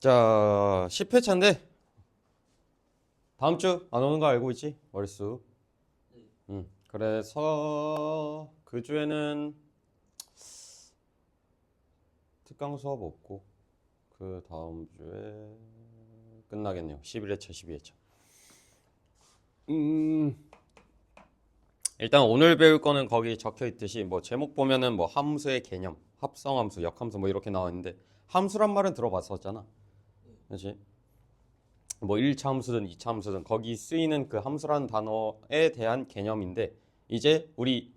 자, 10회차인데 다음 주 안 오는 거 알고 있지? 월수. 그래서 그 주에는 특강 수업 없고 그 다음 주에 끝나겠네요. 11회차, 12회차. 일단 오늘 배울 거는 거기 적혀 있듯이 뭐 제목 보면은 뭐 함수의 개념, 합성함수, 역함수 뭐 이렇게 나와 있는데 함수란 말은 들어봤었잖아. 그렇지? 뭐 1차 함수든 2차 함수든 거기 쓰이는 그 함수라는 단어에 대한 개념인데 이제 우리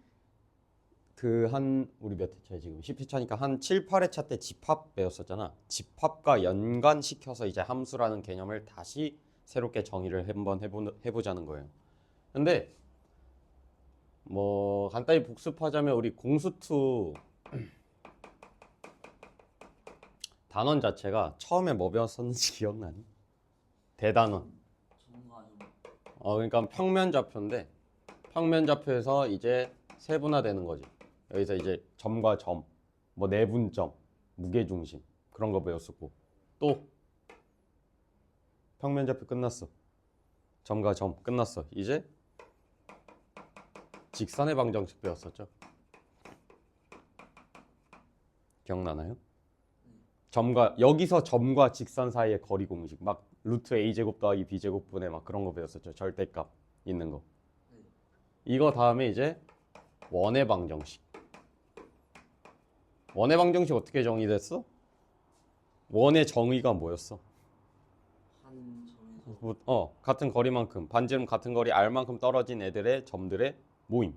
우리 몇 회차야 지금 10회차니까 한 7, 8회차 때 집합 배웠었잖아. 집합과 연관시켜서 이제 함수라는 개념을 다시 새롭게 정의를 한번 해보자는 거예요. 근데 뭐 간단히 복습하자면 우리 공수투 단원 자체가 처음에 뭐 배웠었는지 기억나니? 대단원. 그러니까 평면좌표인데 평면좌표에서 이제 세분화되는 거지. 여기서 이제 점과 점, 뭐 내분점, 무게중심 그런 거 배웠었고 또 평면좌표 끝났어. 점과 점 끝났어. 이제 직선의 방정식 배웠었죠. 기억나나요? 여기서 점과 직선 사이의 거리 공식 막 루트 a제곱 더하기 b제곱분의 막 그런 거 배웠었죠. 절대값 있는 거. 이거 다음에 이제 원의 방정식. 원의 방정식 어떻게 정의됐어? 원의 정의가 뭐였어? 같은 거리만큼 반지름 같은 거리 r만큼 떨어진 애들의 점들의 모임.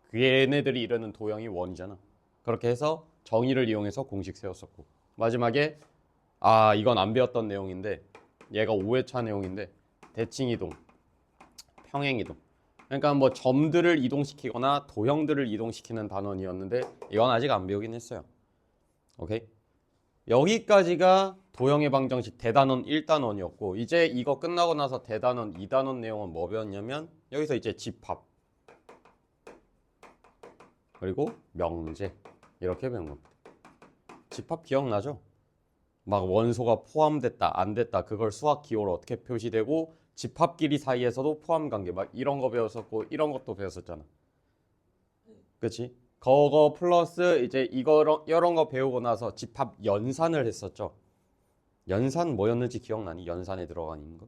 그 얘네들이 이루는 도형이 원이잖아. 그렇게 해서 정의를 이용해서 공식 세웠었고 마지막에 이건 안 배웠던 내용인데 얘가 5회차 내용인데 대칭이동, 평행이동. 그러니까 뭐 점들을 이동시키거나 도형들을 이동시키는 단원이었는데 이건 아직 안 배우긴 했어요. 오케이? 여기까지가 도형의 방정식 대단원 1단원이었고 이제 이거 끝나고 나서 대단원 2단원 내용은 뭐 배웠냐면 여기서 이제 집합 그리고 명제 이렇게 배운 겁니다. 집합 기억나죠? 막 원소가 포함됐다 안 됐다 그걸 수학 기호로 어떻게 표시되고 집합끼리 사이에서도 포함관계 막 이런 거 배웠었고 이런 것도 배웠었잖아. 그치? 그거 플러스 이제 이런 거 배우고 나서 집합 연산을 했었죠. 연산 뭐였는지 기억나니? 연산에 들어가 있는 거?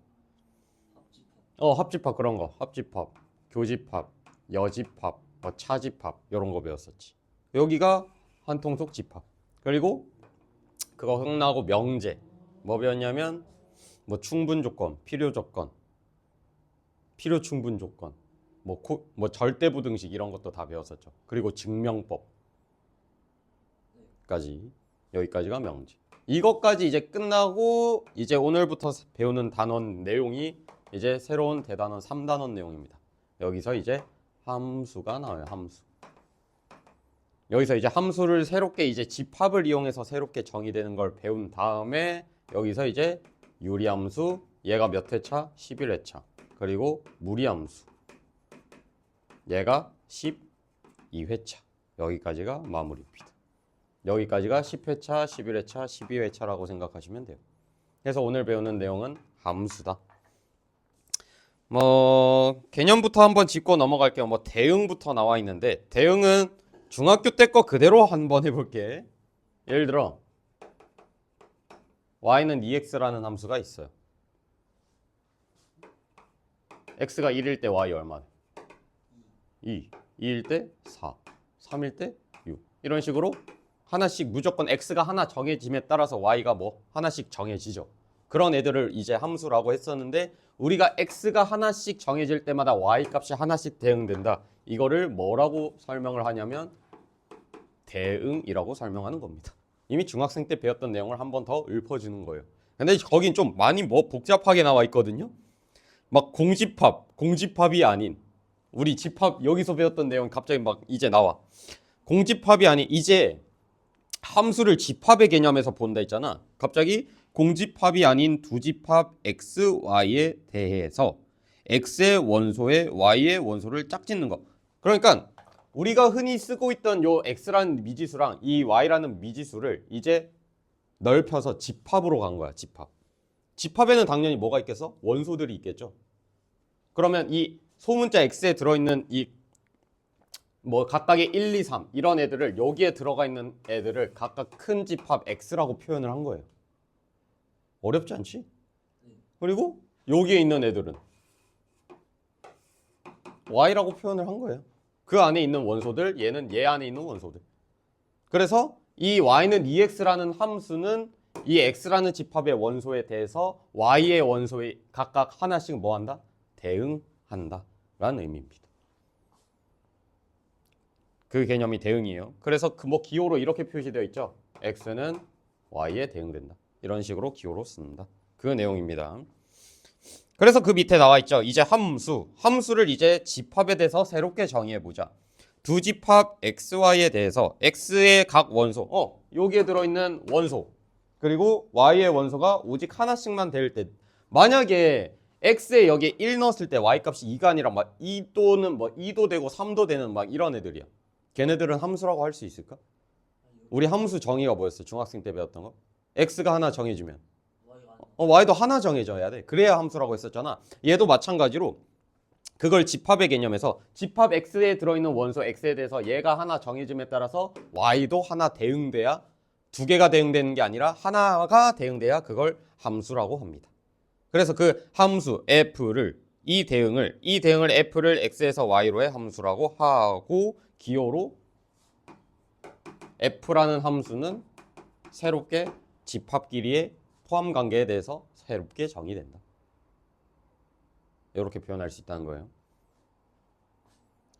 합집합 그런 거. 합집합, 교집합, 여집합, 뭐 차집합 이런 거 배웠었지. 여기가 한통속 집합. 그리고 그거 끝나고 명제. 뭐 배웠냐면 뭐 충분 조건, 필요 조건, 필요 충분 조건, 뭐 절대 부등식 이런 것도 다 배웠었죠. 그리고 증명법까지 여기까지가 명제. 이것까지 이제 끝나고 이제 오늘부터 배우는 단원 내용이 이제 새로운 대단원 3단원 내용입니다. 여기서 이제 함수가 나와요. 함수. 여기서 이제 함수를 새롭게 이제 집합을 이용해서 새롭게 정의되는 걸 배운 다음에 여기서 이제 유리함수 얘가 몇 회차? 11회차. 그리고 무리함수 얘가 12회차. 여기까지가 마무리입니다. 여기까지가 10회차, 11회차, 12회차라고 생각하시면 돼요. 그래서 오늘 배우는 내용은 함수다. 뭐 개념부터 한번 짚고 넘어갈게요. 뭐 대응부터 나와 있는데 대응은 중학교 때 거 그대로 한번 해볼게. 예를 들어 y는 2x라는 함수가 있어요. x가 1일 때 y 얼마나? 2, 2일 때 4, 3일 때 6 이런 식으로 하나씩 무조건 x가 하나 정해짐에 따라서 y가 뭐 하나씩 정해지죠. 그런 애들을 이제 함수라고 했었는데 우리가 x가 하나씩 정해질 때마다 y 값이 하나씩 대응된다. 이거를 뭐라고 설명을 하냐면 대응이라고 설명하는 겁니다. 이미 중학생 때 배웠던 내용을 한 번 더 읊어주는 거예요. 근데 거긴 좀 많이 복잡하게 나와 있거든요. 막 공집합이 아닌 우리 집합 여기서 배웠던 내용 갑자기 막 이제 나와. 공집합이 아닌 이제 함수를 집합의 개념에서 본다 했잖아. 갑자기 공집합이 아닌 두집합 x, y에 대해서 x의 원소에 y의 원소를 짝짓는 거. 그러니까 우리가 흔히 쓰고 있던 요 x라는 미지수랑 이 y라는 미지수를 이제 넓혀서 집합으로 간 거야. 집합. 집합에는 당연히 뭐가 있겠어? 원소들이 있겠죠. 그러면 이 소문자 x에 들어있는 이 뭐 각각의 1, 2, 3 이런 애들을 여기에 들어가 있는 애들을 각각 큰 집합 x라고 표현을 한 거예요. 어렵지 않지? 그리고 여기에 있는 애들은 y라고 표현을 한 거예요. 그 안에 있는 원소들, 얘는 얘 안에 있는 원소들. 그래서 이 y는 2x라는 함수는 이 x라는 집합의 원소에 대해서 y의 원소에 각각 하나씩 뭐 한다? 대응한다 라는 의미입니다. 그 개념이 대응이에요. 그래서 그 뭐 기호로 이렇게 표시되어 있죠. x는 y에 대응된다. 이런 식으로 기호로 쓴다. 그 내용입니다. 그래서 그 밑에 나와 있죠. 이제 함수를 이제 집합에 대해서 새롭게 정의해 보자. 두 집합 xy에 대해서 x의 각 원소, 여기에 들어있는 원소 그리고 y의 원소가 오직 하나씩만 될 때, 만약에 x에 여기에 1 넣었을 때 y 값이 2가 아니라 막 2 또는 뭐 2도 되고 3도 되는 막 이런 애들이야. 걔네들은 함수라고 할 수 있을까? 우리 함수 정의가 뭐였어? 중학생 때 배웠던 거? x가 하나 정해지면 y도 하나 정해져야 돼. 그래야 함수라고 했었잖아. 얘도 마찬가지로 그걸 집합의 개념에서 집합 x에 들어있는 원소 x에 대해서 얘가 하나 정해짐에 따라서 y도 하나 대응돼야, 두 개가 대응되는 게 아니라 하나가 대응돼야 그걸 함수라고 합니다. 그래서 그 함수 f를 이 대응을 f를 x에서 y로의 함수라고 하고, 기호로 f라는 함수는 새롭게 집합끼리의 포함 관계에 대해서 새롭게 정의된다. 이렇게 표현할 수 있다는 거예요.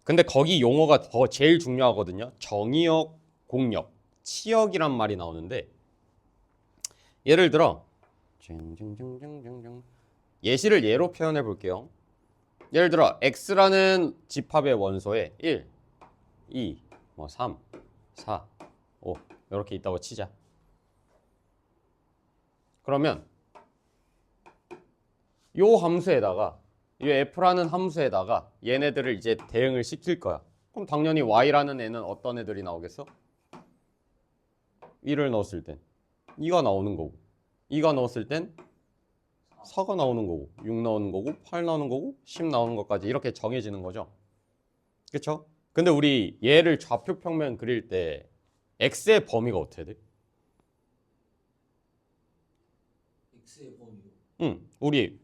근데 거기 용어가 더 제일 중요하거든요. 정의역, 공역, 치역이란 말이 나오는데, 예를 들어 예시를 예로 표현해 볼게요. 예를 들어 x라는 집합의 원소에 1, 2, 3, 4, 5 이렇게 있다고 치자. 그러면 요 함수에다가 이 f라는 함수에다가 얘네들을 이제 대응을 시킬 거야. 그럼 당연히 y라는 애는 어떤 애들이 나오겠어? 1을 넣었을 땐 2가 나오는 거고, 2가 넣었을 땐 4가 나오는 거고, 6 나오는 거고, 8 나오는 거고, 10 나오는 것까지 이렇게 정해지는 거죠. 그쵸? 근데 우리 얘를 좌표평면 그릴 때 x의 범위가 어떻게 돼? x의 범위요? 우리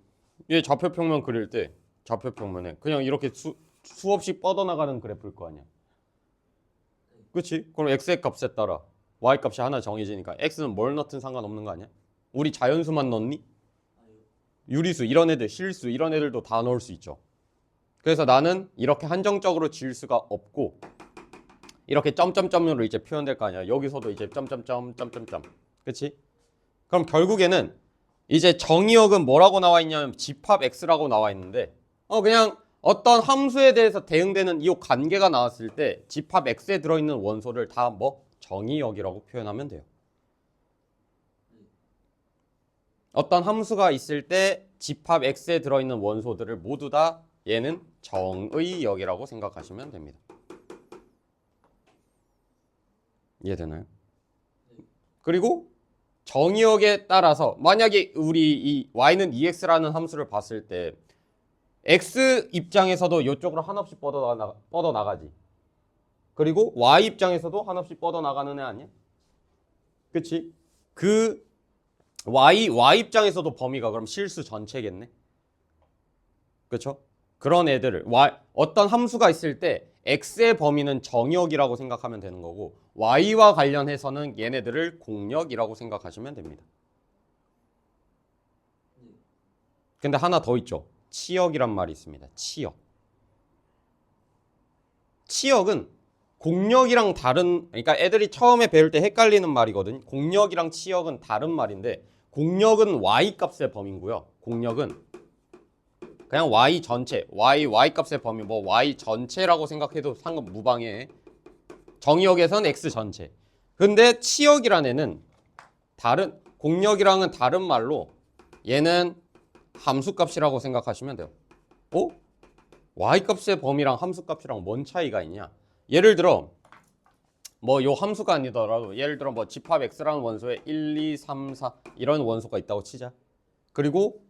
얘 좌표평면 그릴 때 좌표평면에 그냥 이렇게 수없이 뻗어나가는 그래프일 거 아니야. 그치? 그럼 x의 값에 따라 y 값이 하나 정해지니까 x는 뭘 넣든 상관없는 거 아니야? 우리 자연수만 넣니? 유리수 이런 애들, 실수 이런 애들도 다 넣을 수 있죠. 그래서 나는 이렇게 한정적으로 지을 수가 없고 이렇게 점점점으로 이제 표현될 거 아니야. 여기서도 이제 점점점 점점점. 그치? 그럼 결국에는 이제 정의역은 뭐라고 나와 있냐면 집합 x라고 나와 있는데, 그냥 어떤 함수에 대해서 대응되는 이 관계가 나왔을 때 집합 x에 들어있는 원소를 다 뭐 정의역이라고 표현하면 돼요. 어떤 함수가 있을 때 집합 x에 들어있는 원소들을 모두 다 얘는 정의역이라고 생각하시면 됩니다. 이해되나요? 그리고 정의역에 따라서 만약에 우리 이 y는 2x라는 함수를 봤을 때 x 입장에서도 이쪽으로 한없이 뻗어나가지. 그리고 y 입장에서도 한없이 뻗어나가는 애 아니야? 그치? 그 y 입장에서도 범위가 그럼 실수 전체겠네? 그쵸? 그런 애들을 어떤 함수가 있을 때 x의 범위는 정역이라고 생각하면 되는 거고, y와 관련해서는 얘네들을 공역이라고 생각하시면 됩니다. 근데 하나 더 있죠. 치역이란 말이 있습니다. 치역. 치역은 공역이랑 다른, 그러니까 애들이 처음에 배울 때 헷갈리는 말이거든. 공역이랑 치역은 다른 말인데, 공역은 y 값의 범위고요. 공역은 그냥 y 전체, y 값의 범위, 뭐 y 전체라고 생각해도 무방해. 정의역에선 x 전체. 근데 치역이란 애는 다른, 공역이랑은 다른 말로 얘는 함수값이라고 생각하시면 돼요. y 값의 범위랑 함수값이랑 뭔 차이가 있냐? 예를 들어 뭐 요 함수가 아니더라도 예를 들어 뭐 집합 x라는 원소에 1, 2, 3, 4 이런 원소가 있다고 치자. 그리고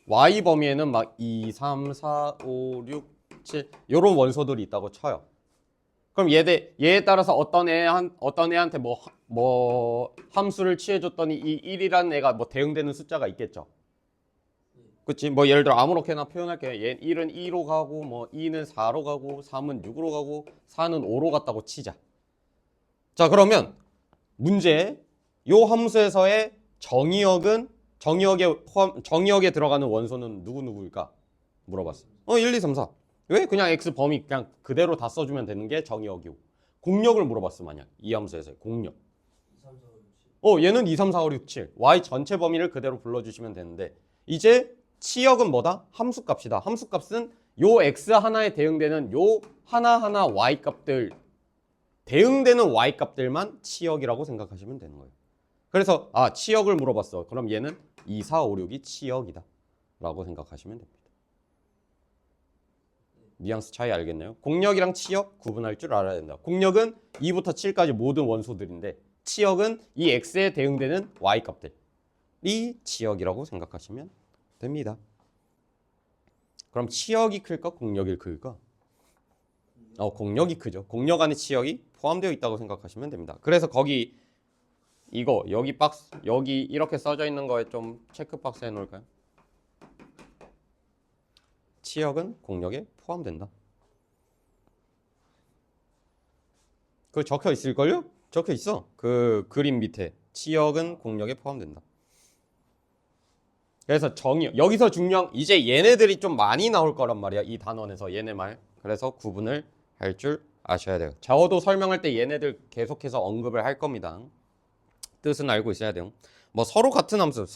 y 범위에는 막 2, 3, 4, 5, 6, 7 이런 원소들이 있다고 쳐요. 그럼 얘에 따라서 어떤 애한테 뭐 함수를 취해줬더니 이 1이라는 애가 뭐 대응되는 숫자가 있겠죠. 그치? 뭐 예를 들어 아무렇게나 표현할게요. 얘 1은 2로 가고 뭐 2는 4로 가고 3은 6으로 가고 4는 5로 갔다고 치자. 자, 그러면 문제 요 함수에서의 정의역에 들어가는 원소는 누구일까? 물어봤어. 1, 2, 3, 4. 왜? 그냥 x 범위 그냥 그대로 다 써주면 되는 게 정의역이고. 공역을 물어봤어, 만약. 이 함수에서의 공역. 2, 3, 4, 5, 6, 7. 얘는 2, 3, 4, 5, 6, 7. y 전체 범위를 그대로 불러주시면 되는데 이제 치역은 뭐다? 함수값이다. 함수값은 요 x 하나에 대응되는 요 하나하나 y 값들 대응되는 y 값들만 치역이라고 생각하시면 되는 거예요. 그래서 치역을 물어봤어. 그럼 얘는 2, 4, 5, 6이 치역이다 라고 생각하시면 됩니다. 뉘앙스 차이 알겠나요? 공역이랑 치역 구분할 줄 알아야 된다. 공역은 2부터 7까지 모든 원소들인데 치역은 이 x에 대응되는 y 값들이 치역이라고 생각하시면 됩니다. 그럼 치역이 클까? 공역이 클까? 공역이 크죠. 공역 안에 치역이 포함되어 있다고 생각하시면 됩니다. 그래서 거기 여기 박스 여기 이렇게 써져 있는 거에 좀 체크 박스 해 놓을까요? 치역은 공역에 포함된다. 그거 적혀 있을걸요? 적혀 있어. 그 그림 밑에 치역은 공역에 포함된다. 그래서 여기서 중요한 이제 얘네들이 좀 많이 나올 거란 말이야. 이 단원에서 얘네 말. 그래서 구분을 할 줄 아셔야 돼요. 저도 설명할 때 얘네들 계속해서 언급을 할 겁니다. 뜻은 알고 있어야 돼요. 뭐 서로 같은 함수.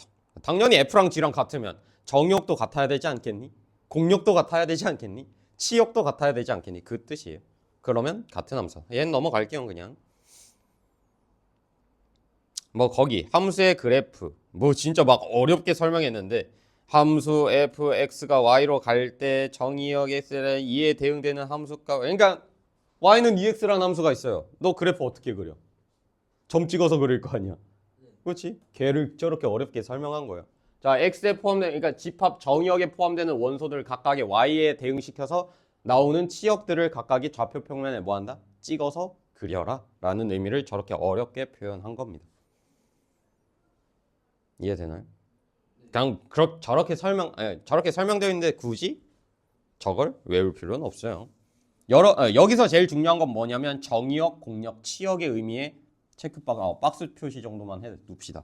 당연히 F랑 G랑 같으면 정역도 같아야 되지 않겠니? 공역도 같아야 되지 않겠니? 치역도 같아야 되지 않겠니? 그 뜻이에요. 그러면 같은 함수. 얘는 넘어갈게요, 그냥. 뭐 거기 함수의 그래프. 뭐 진짜 막 어렵게 설명했는데 함수 fx가 y로 갈 때 정의역 x에 2에 대응되는 함수값. 그러니까 y는 2x라는 함수가 있어요. 너 그래프 어떻게 그려? 점 찍어서 그릴 거 아니야. 그렇지? 걔를 저렇게 어렵게 설명한 거예요. 자, x에 포함된 그러니까 집합 정의역에 포함되는 원소들 각각의 y에 대응시켜서 나오는 치역들을 각각의 좌표 평면에 뭐한다? 찍어서 그려라 라는 의미를 저렇게 어렵게 표현한 겁니다. 이해되나요? 그냥 저렇게 설명되어 있는데 굳이 저걸 외울 필요는 없어요. 여기서 제일 중요한 건 뭐냐면 정의역, 공역, 치역의 의미의 박스 표시 정도만 해 둡시다.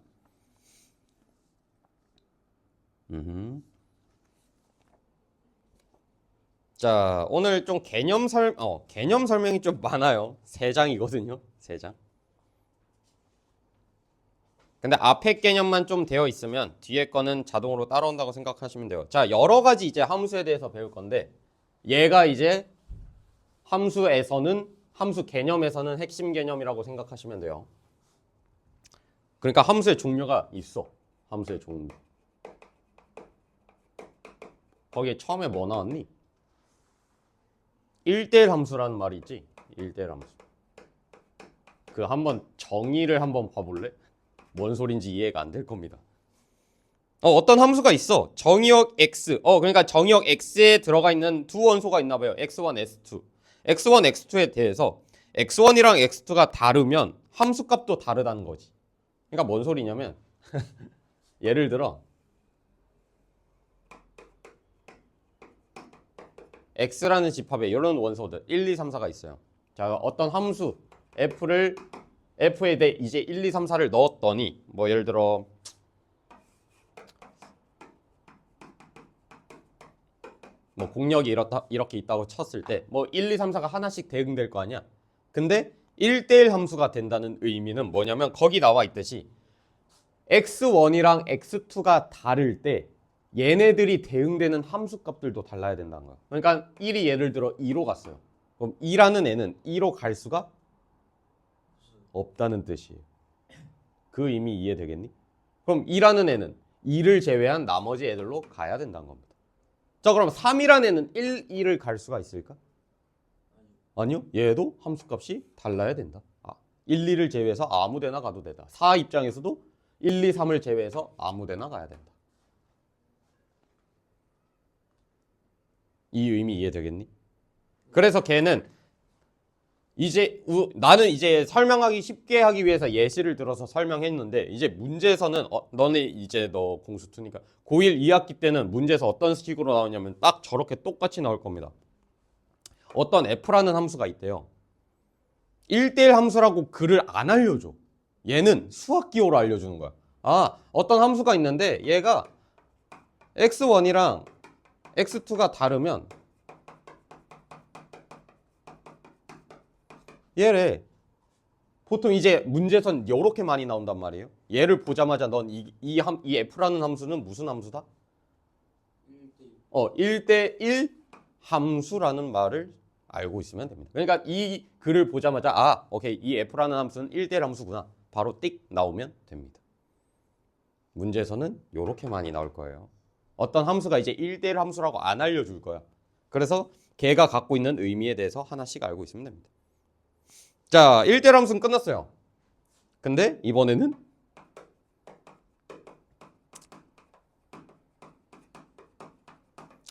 자, 오늘 좀 개념 설명이 좀 많아요. 3장이거든요. 3장. 근데 앞에 개념만 좀 되어 있으면 뒤에 거는 자동으로 따라온다고 생각하시면 돼요. 자, 여러 가지 이제 함수에 대해서 배울 건데 얘가 이제 함수 개념에서는 핵심 개념이라고 생각하시면 돼요. 그러니까 함수의 종류가 있어. 함수의 종류. 거기에 처음에 뭐 나왔니? 1대1 함수라는 말이 있지. 1대1 함수. 그 한번 정의를 한번 봐볼래? 뭔 소린지 이해가 안 될 겁니다. 어떤 함수가 있어. 정의역 x. 그러니까 정의역 x에 들어가 있는 두 원소가 있나 봐요. x1, x2. x1, x2에 대해서 x1이랑 x2가 다르면 함수값도 다르다는 거지. 그러니까 뭔 소리냐면 예를 들어 x라는 집합에 이런 원소들 1, 2, 3, 4가 있어요. 자, 어떤 함수 f에 대해 이제 1, 2, 3, 4를 넣었더니 뭐 예를 들어 뭐 공역이 이렇게 있다고 쳤을 때 뭐 1, 2, 3, 4가 하나씩 대응될 거 아니야. 근데 1대1 함수가 된다는 의미는 뭐냐면 거기 나와 있듯이 x1이랑 x2가 다를 때 얘네들이 대응되는 함수값들도 달라야 된다는 거야. 그러니까 1이 예를 들어 2로 갔어요. 그럼 2라는 애는 2로 갈 수가 없다는 뜻이에요. 그 의미 이해되겠니? 그럼 2라는 애는 2를 제외한 나머지 애들로 가야 된다는 겁니다. 자, 그럼 3이라는 애는 1, 2를 갈 수가 있을까? 아니요. 얘도 함수값이 달라야 된다. 1, 2를 제외해서 아무 데나 가도 된다. 4 입장에서도 1, 2, 3을 제외해서 아무 데나 가야 된다. 이 의미 이해되겠니? 그래서 걔는 이제 나는 이제 설명하기 쉽게 하기 위해서 예시를 들어서 설명했는데 이제 문제에서는 너네 이제 너 공수2니까 고1 2학기 때는 문제에서 어떤 식으로 나오냐면 딱 저렇게 똑같이 나올 겁니다. 어떤 f라는 함수가 있대요. 1대1 함수라고 글을 안 알려줘. 얘는 수학 기호로 알려주는 거야. 아, 어떤 함수가 있는데 얘가 x1이랑 x2가 다르면 얘래. 보통 이제 문제선 이렇게 많이 나온단 말이에요. 얘를 보자마자 넌 이 f라는 함수는 무슨 함수다? 1대1 함수라는 말을 알고 있으면 됩니다. 그러니까 이 글을 보자마자 아, 오케이. 이 f라는 함수는 1대1 함수구나. 바로 띡 나오면 됩니다. 문제에서는 이렇게 많이 나올 거예요. 어떤 함수가 이제 1대1 함수라고 안 알려줄 거야. 그래서 걔가 갖고 있는 의미에 대해서 하나씩 알고 있으면 됩니다. 자, 1대1 함수는 끝났어요. 근데 이번에는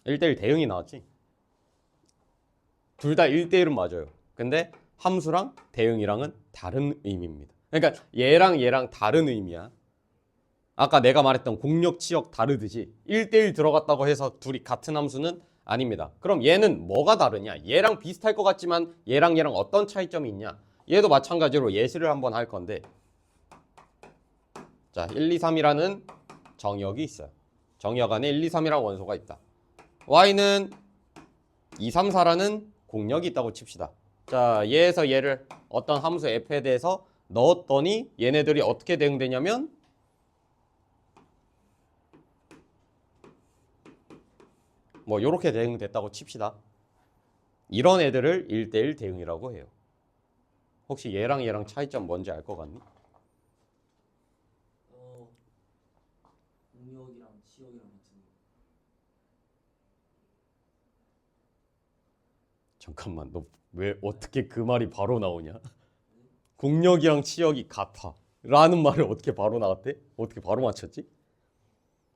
1대1 대응이 나왔지. 둘 다 1대1은 맞아요. 근데 함수랑 대응이랑은 다른 의미입니다. 그러니까 얘랑 다른 의미야. 아까 내가 말했던 공력, 치역 다르듯이 1대1 들어갔다고 해서 둘이 같은 함수는 아닙니다. 그럼 얘는 뭐가 다르냐? 얘랑 비슷할 것 같지만 얘랑 어떤 차이점이 있냐? 얘도 마찬가지로 예시를 한번 할 건데 자, 1, 2, 3이라는 정역이 있어요. 정역 안에 1, 2, 3이라는 원소가 있다. y는 2, 3, 4라는 공력이 있다고 칩시다. 자, 얘에서 얘를 어떤 함수 f에 대해서 넣었더니 얘네들이 어떻게 대응되냐면 뭐 요렇게 대응됐다고 칩시다. 이런 애들을 1대1 대응이라고 해요. 혹시 얘랑 차이점 뭔지 알 것 같니? 공력이랑 치역이랑 같은 거. 잠깐만, 너 왜 어떻게 그 말이 바로 나오냐? 공력이랑 치역이 같아 라는 말을 어떻게 바로 나왔대? 어떻게 바로 맞췄지?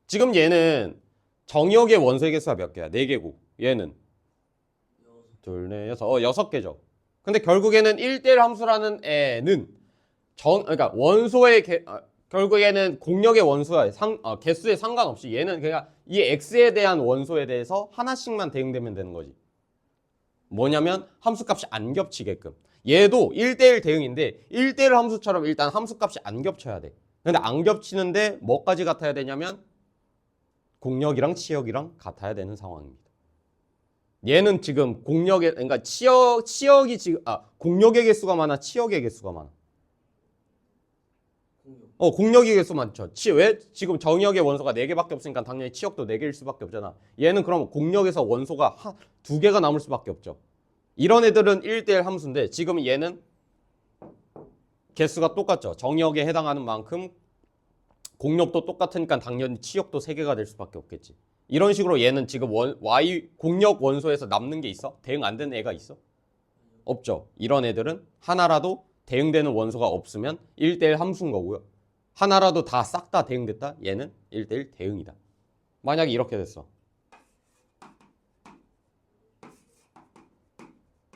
지금 얘는 정역의 원소의 개수가 몇 개야? 4개고 얘는 둘, 넷, 여섯. 6개죠. 근데 결국에는 1대1 함수라는 애는 그러니까 원소의 결국에는 공력의 원소야. 개수에 상관없이 얘는 그냥 이 x에 대한 원소에 대해서 하나씩만 대응되면 되는 거지. 뭐냐면 함수값이 안 겹치게끔. 얘도 1대1 대응인데 1대1 함수처럼 일단 함수값이 안 겹쳐야 돼. 근데 안 겹치는데 뭐까지 같아야 되냐면 공력이랑 치역이랑 같아야 되는 상황입니다. 얘는 지금 그러니까 치역이 지금 공력의 개수가 많아, 치역의 개수가 많아. 공력의 개수 많죠. 왜? 지금 정역의 원소가 4개밖에 없으니까 당연히 치역도 4개일 수밖에 없잖아. 얘는 그럼 공력에서 원소가 2개가 남을 수밖에 없죠. 이런 애들은 1대1 함수인데 지금 얘는 개수가 똑같죠. 정역에 해당하는 만큼 공력도 똑같으니까 당연히 치역도 3개가 될 수밖에 없겠지. 이런 식으로 얘는 지금 공력 원소에서 남는 게 있어? 대응 안 되는 애가 있어? 없죠. 이런 애들은 하나라도 대응되는 원소가 없으면 1대1 함수인 거고요. 하나라도 다 싹 다 대응됐다? 얘는 1대1 대응이다. 만약에 이렇게 됐어.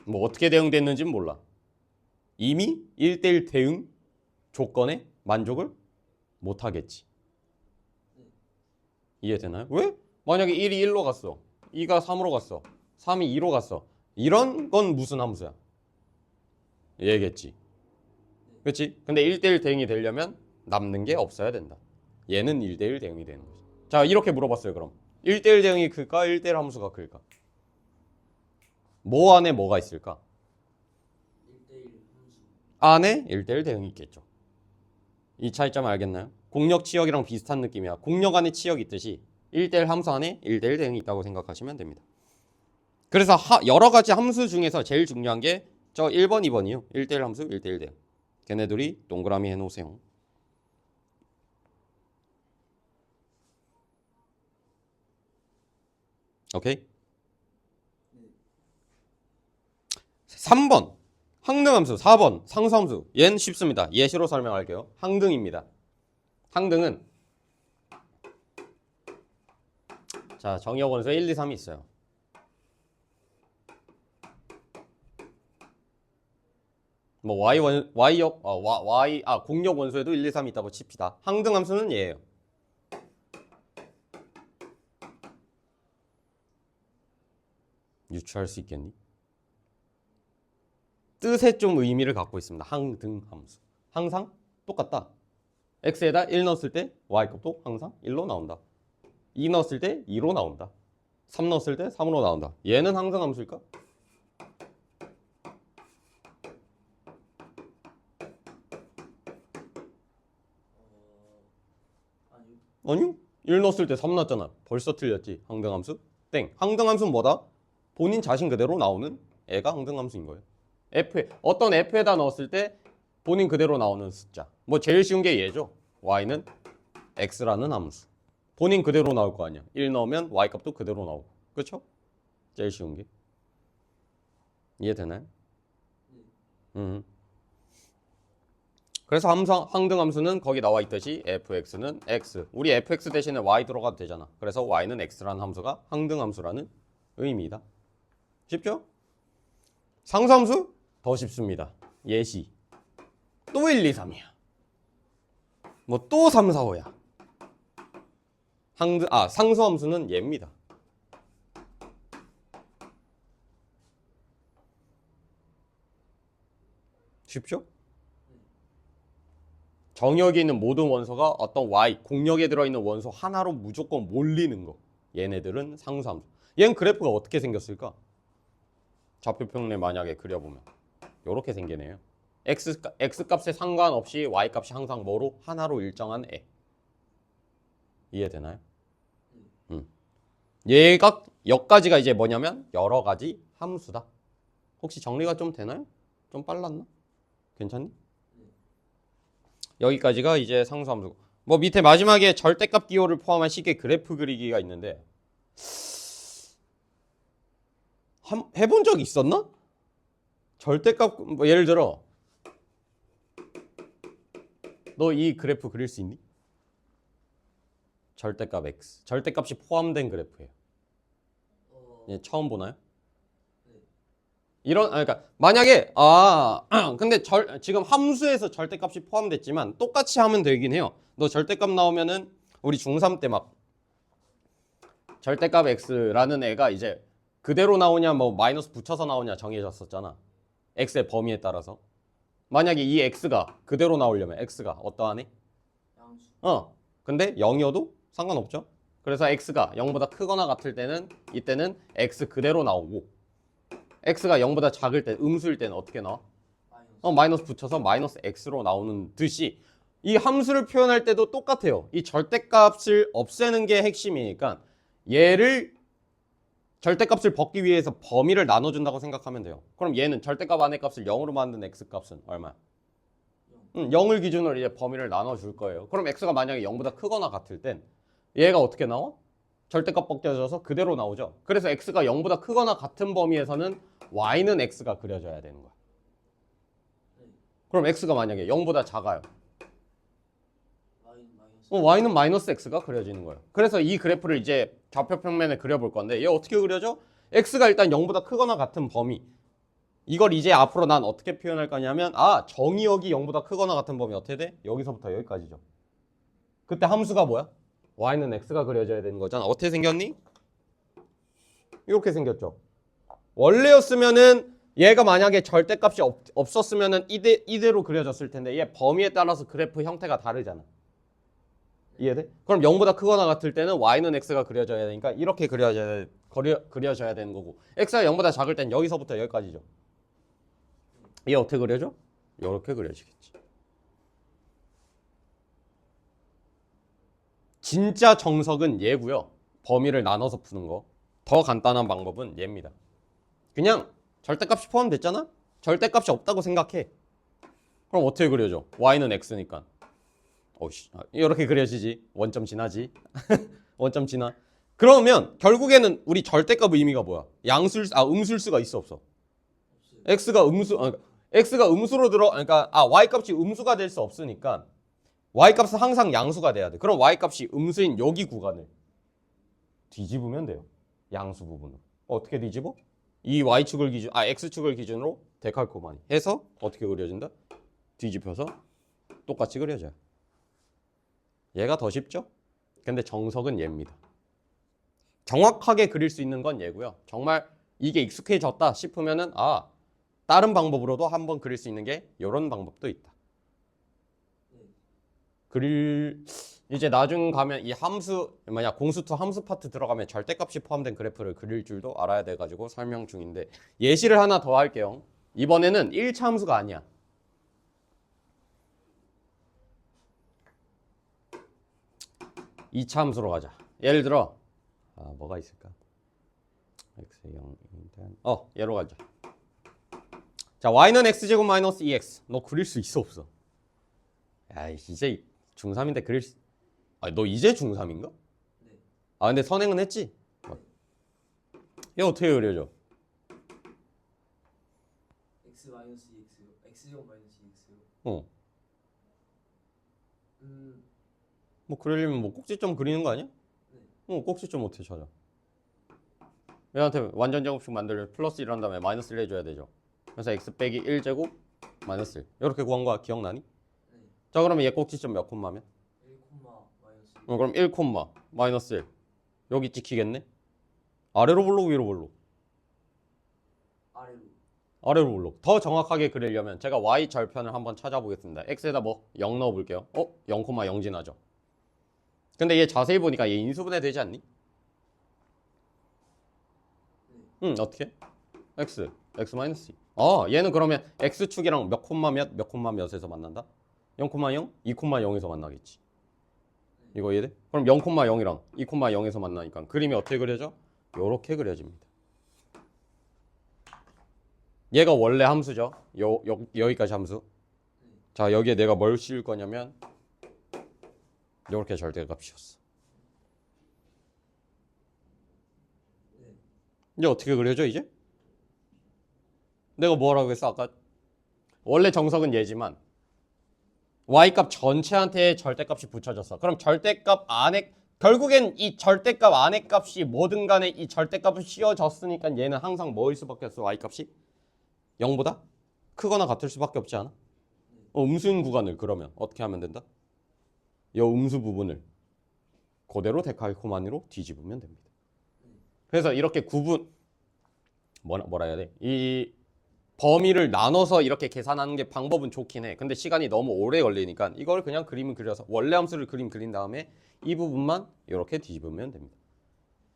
뭐 어떻게 대응됐는지는 몰라. 이미 1대1 대응 조건에 만족을 못하겠지. 이해되나요? 왜? 만약에 1이 1로 갔어. 2가 3으로 갔어. 3이 2로 갔어. 이런 건 무슨 함수야? 얘겠지. 그렇지? 근데 1대1 대응이 되려면 남는 게 없어야 된다. 얘는 1대1 대응이 되는 거지. 자, 이렇게 물어봤어요. 그럼 1대1 대응이 클까? 1대1 함수가 클까? 뭐 안에 뭐가 있을까? 1대1 함수. 안에 1대1 대응이 있겠죠. 이 차이점 알겠나요? 공력, 치역이랑 비슷한 느낌이야. 공력 안에 치역이 있듯이 1대1 함수 안에 1대1 대응이 있다고 생각하시면 됩니다. 그래서 여러 가지 함수 중에서 제일 중요한 게 저 1번, 2번이요. 1대1 함수, 1대1 대응. 걔네들이 동그라미 해놓으세요. 오케이? 3번 항등함수, 4번 상수함수. 얘는 쉽습니다. 예시로 설명할게요. 항등입니다. 항등은 자, 정역 원소 1, 2, 3이 있어요. 뭐 공역 원소에도 1, 2, 3이 있다고 칩시다. 항등함수는 얘예요. 유추할 수 있겠니? 뜻에 좀 의미를 갖고 있습니다. 항등함수. 항상 똑같다. x에다 1 넣었을 때 y값도 항상 1로 나온다. 2 넣었을 때 2로 나온다. 3 넣었을 때 3으로 나온다. 얘는 항등함수일까? 아니요. 아니요. 1 넣었을 때 3 넣었잖아. 벌써 틀렸지. 항등함수? 땡. 항등함수는 뭐다? 본인 자신 그대로 나오는 애가 항등함수인 거예요. 어떤 f에다 넣었을 때 본인 그대로 나오는 숫자. 뭐 제일 쉬운 게 얘죠. y는 x라는 함수. 본인 그대로 나올 거 아니야. 1 넣으면 y값도 그대로 나오고. 그렇죠? 제일 쉬운 게. 이해되나요? 그래서 항등함수는 거기 나와 있듯이 fx는 x. 우리 fx 대신에 y 들어가도 되잖아. 그래서 y는 x라는 함수가 항등함수라는 의미이다. 쉽죠? 상수함수? 더 쉽습니다. 예시. 또 1, 2, 3이야. 뭐 또 3, 4, 5야. 상수함수는 얘입니다. 쉽죠? 정역에 있는 모든 원소가 어떤 y, 공역에 들어있는 원소 하나로 무조건 몰리는 거. 얘네들은 상수함수. 얘는 그래프가 어떻게 생겼을까? 좌표평면 만약에 그려보면 이렇게 생기네요. x값에 상관없이 y값이 항상 뭐로? 하나로 일정한 애. 이해되나요? 얘가 여기까지가 이제 뭐냐면 여러 가지 함수다. 혹시 정리가 좀 되나요? 좀 빨랐나? 괜찮니? 여기까지가 이제 상수함수. 뭐 밑에 마지막에 절대값 기호를 포함한 식의 그래프 그리기가 있는데 해본 적 있었나? 절대값 뭐 예를 들어 너 이 그래프 그릴 수 있니? 절대값 x. 절대값이 포함된 그래프예요. 예, 처음 보나요? 그러니까 만약에 근데 지금 함수에서 절대값이 포함됐지만 똑같이 하면 되긴 해요. 너 절대값 나오면은 우리 중3 때 막 절대값 x라는 애가 이제 그대로 나오냐 뭐 마이너스 붙여서 나오냐 정해졌었잖아. x의 범위에 따라서. 만약에 이 x가 그대로 나오려면 x가 어떠한 애? 양수. 근데 0이어도 상관없죠. 그래서 x가 0보다 크거나 같을 때는 이때는 x 그대로 나오고 x가 0보다 작을 때 음수일 때는 어떻게 나와? 마이너스 붙여서 마이너스 x로 나오는 듯이 이 함수를 표현할 때도 똑같아요. 이 절대값을 없애는 게 핵심이니까 얘를 절대값을 벗기 위해서 범위를 나눠준다고 생각하면 돼요. 그럼 얘는 절대값 안의 값을 0으로 만든 x값은 얼마야? 0을 기준으로 이제 범위를 나눠줄 거예요. 그럼 x가 만약에 0보다 크거나 같을 땐 얘가 어떻게 나와? 절대값 벗겨져서 그대로 나오죠. 그래서 x가 0보다 크거나 같은 범위에서는 y는 x가 그려져야 되는 거야. 그럼 x가 만약에 0보다 작아요. y는 마이너스 x가 그려지는 거예요. 그래서 이 그래프를 이제 좌표 평면에 그려볼 건데 얘 어떻게 그려져? x가 일단 0보다 크거나 같은 범위. 이걸 이제 앞으로 난 어떻게 표현할 거냐면 정의역이 0보다 크거나 같은 범위 어떻게 돼? 여기서부터 여기까지죠. 그때 함수가 뭐야? y는 x가 그려져야 되는 거잖아. 어떻게 생겼니? 이렇게 생겼죠. 원래였으면은 얘가 만약에 절대값이 없었으면은 이대로 그려졌을 텐데 얘 범위에 따라서 그래프 형태가 다르잖아. 이해돼? 그럼 0보다 크거나 같을 때는 y는 x가 그려져야 되니까 이렇게 그려져야 되는 거고 x가 0보다 작을 땐 여기서부터 여기까지죠. 얘 어떻게 그려져? 이렇게 그려지겠지. 진짜 정석은 얘고요. 범위를 나눠서 푸는 거. 더 간단한 방법은 얘입니다. 그냥 절대값이 포함됐잖아? 절대값이 없다고 생각해. 그럼 어떻게 그려져? y는 x니까. 이렇게 그려지지. 원점 지나지. 원점 지나. 그러면 결국에는 우리 절대값 의미가 뭐야? 음술수가 있어 없어? x가 음수로 그러니까 y값이 음수가 될 수 없으니까 y값은 항상 양수가 돼야 돼. 그럼 y값이 음수인 여기 구간을 뒤집으면 돼요. 양수 부분을. 어떻게 뒤집어? 이 x축을 기준으로 데칼코마니 해서 어떻게 그려진다? 뒤집혀서 똑같이 그려져요. 얘가 더 쉽죠? 근데 정석은 얘입니다. 정확하게 그릴 수 있는 건 얘고요. 정말 이게 익숙해졌다 싶으면은 다른 방법으로도 한번 그릴 수 있는 게 이런 방법도 있다. 이제 나중 가면 이 함수 만약 공수2 함수 파트 들어가면 절대값이 포함된 그래프를 그릴 줄도 알아야 돼가지고 설명 중인데 예시를 하나 더 할게요. 이번에는 1차 함수가 아니야. 2차 함수로 가자. 예를 들어 뭐가 있을까? x0 얘로 가자. 자, y는 x제곱 마이너스 2x. 너 그릴 수 있어 없어? 야, 이제 중3인데 그릴 수... 너 이제 중3인가? 네. 근데 선행은 했지? 얘 어떻게 그려져? x 마이너스 2x요. x제곱 마이너스 2x요. 뭐 그리려면 뭐 꼭지점 그리는 거 아니야? 네. 꼭지점 어떻게 찾아? 얘한테 완전 제곱식 만들려면 플러스 1 한 다음에 마이너스 1 해줘야 되죠. 그래서 x 빼기 1제곱 마이너스 1 이렇게 구한 거야. 기억나니? 네. 자, 그러면 얘 꼭지점 몇 콤마면? 1, 마이너스 1. 그럼 1 콤마 마이너스 1 여기 찍히겠네? 아래로 볼록 위로 볼록? 아래로. 아래로 볼록. 더 정확하게 그리려면 제가 y 절편을 한번 찾아보겠습니다. x에다 0 넣어볼게요. 0 콤마 0 지나죠. 근데 얘 자세히 보니까 얘 인수분해 되지 않니? 어떻게? x 마이너스 2. 얘는 그러면 x축이랑 몇 콤마 몇에서 만난다? 0 콤마 0? 2 콤마 0에서 만나겠지. 이거 이해돼? 그럼 0 콤마 0이랑 2 콤마 0에서 만나니까 그림이 어떻게 그려져? 요렇게 그려집니다. 얘가 원래 함수죠. 여기까지 함수. 자, 여기에 내가 뭘 씌울 거냐면 요렇게 절대값이었어. 이제 어떻게 그려져 이제? 내가 뭐라고 했어 아까? 원래 정석은 얘지만 y값 전체한테 절대값이 붙여졌어. 그럼 절대값 안에 결국엔 이 절대값 안에 값이 뭐든 간에 이 절대값을 씌워졌으니까 얘는 항상 뭐일 수밖에 없어. y값이 0보다 크거나 같을 수밖에 없지 않아? 음수인 구간을 그러면 어떻게 하면 된다? 이 음수 부분을 그대로 데칼코마니로 뒤집으면 됩니다. 그래서 이렇게 구분 뭐라 해야 돼? 이 범위를 나눠서 이렇게 계산하는 게 방법은 좋긴 해. 근데 시간이 너무 오래 걸리니까 이걸 그냥 그림을 그려서 원래 함수를 그린 다음에 이 부분만 이렇게 뒤집으면 됩니다.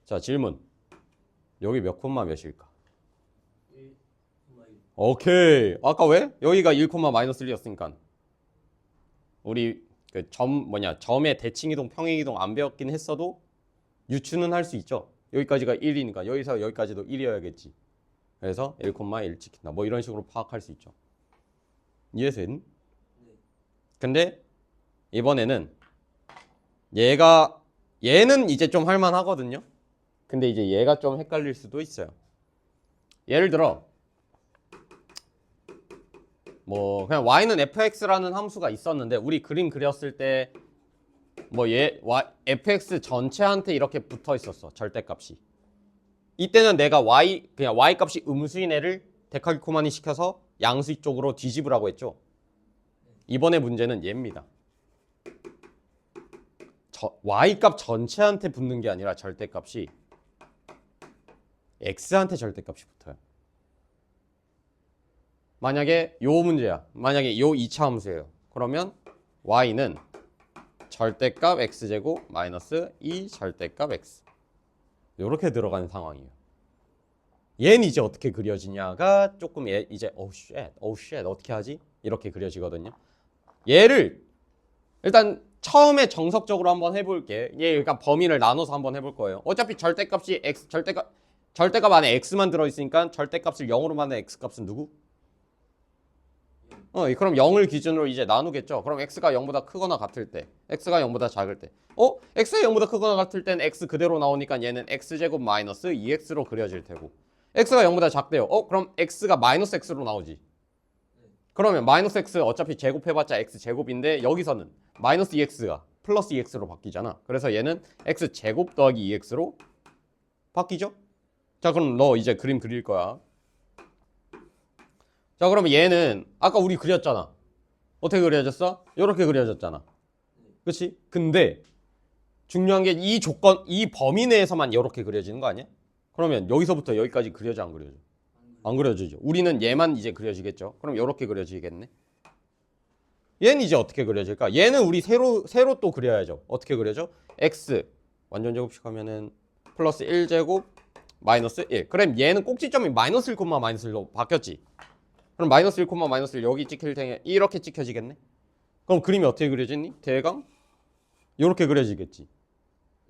자, 질문. 여기 몇 콤마 몇일까? 1, 1. 오케이. 아까 왜? 여기가 1 마이너스 1이었으니까 우리 그 점의 대칭이동 평행이동 안 배웠긴 했어도 유추는 할 수 있죠. 여기까지가 1이니까 여기서 여기까지도 1이어야겠지. 그래서 1,1 찍힌다. 뭐 이런 식으로 파악할 수 있죠. 이해된? 네. 근데 이번에는 얘는 이제 좀 할만하거든요. 근데 이제 얘가 좀 헷갈릴 수도 있어요. 예를 들어 뭐 그냥 y는 fx라는 함수가 있었는데 우리 그림 그렸을 때 뭐 fx 전체한테 이렇게 붙어 있었어. 절대값이. 이때는 내가 그냥 y 값이 음수인 애를 데칼코마니 시켜서 양수익 쪽으로 뒤집으라고 했죠. 이번에 문제는 얘입니다. y 값 전체한테 붙는 게 아니라 절대값이 x한테 절대값이 붙어요. 만약에 요 문제야. 만약에 요 2차 함수예요. 그러면 y는 절대값 x제곱 마이너스 2 절대값 x 이렇게 들어가는 상황이에요. 얘는 이제 어떻게 그려지냐가 조금 이제 쉣 어떻게 하지? 이렇게 그려지거든요. 얘를 일단 처음에 정석적으로 한번 해볼게. 얘 그러니까 범위를 나눠서 한번 해볼 거예요. 어차피 절대값이 절대값 안에 x만 들어있으니까 절대값을 0으로 만든 x값은 누구? 그럼 0을 기준으로 이제 나누겠죠. 그럼 x가 0보다 크거나 같을 때, x가 0보다 작을 때, x가 0보다 크거나 같을 땐 x 그대로 나오니까 얘는 x제곱 마이너스 2x로 그려질 테고, x가 0보다 작대요. 그럼 x가 마이너스 x로 나오지. 그러면 마이너스 x 어차피 제곱해봤자 x제곱인데 여기서는 마이너스 2x가 플러스 2x로 바뀌잖아. 그래서 얘는 x제곱 더하기 2x로 바뀌죠. 자, 그럼 너 이제 그림 그릴 거야. 자, 그러면 얘는 아까 우리 그렸잖아. 어떻게 그려졌어? 이렇게 그려졌잖아. 그치? 근데 중요한 게 이 조건, 이 범위 내에서만 이렇게 그려지는 거 아니야? 그러면 여기서부터 여기까지 그려져 안 그려져? 안 그려지죠. 우리는 얘만 이제 그려지겠죠. 그럼 이렇게 그려지겠네. 얘는 이제 어떻게 그려질까? 얘는 우리 세로 또 그려야죠. 어떻게 그려져? x 완전 제곱식 하면은 플러스 1제곱 마이너스 1. 그럼 얘는 꼭지점이 마이너스 1, 마이너스 1로 바뀌었지. 그럼 마이너스 1, 마이너스 1 여기 찍힐 테니 이렇게 찍혀지겠네. 그럼 그림이 어떻게 그려지니? 대강 이렇게 그려지겠지.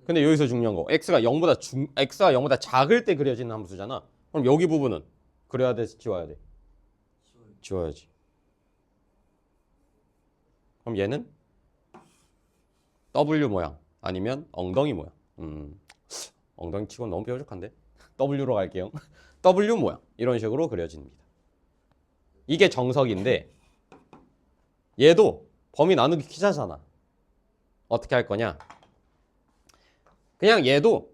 근데 여기서 중요한 거 x가 0보다 작을 때 그려지는 함수잖아. 그럼 여기 부분은 그려야 돼, 지워야 돼? 지워야지. 그럼 얘는 W 모양 아니면 엉덩이 모양. 엉덩이 치고 너무 뾰족한데? W로 갈게요. W 모양 이런 식으로 그려집니다. 이게 정석인데 얘도 범위 나누기 퀴즈잖아. 어떻게 할 거냐? 그냥 얘도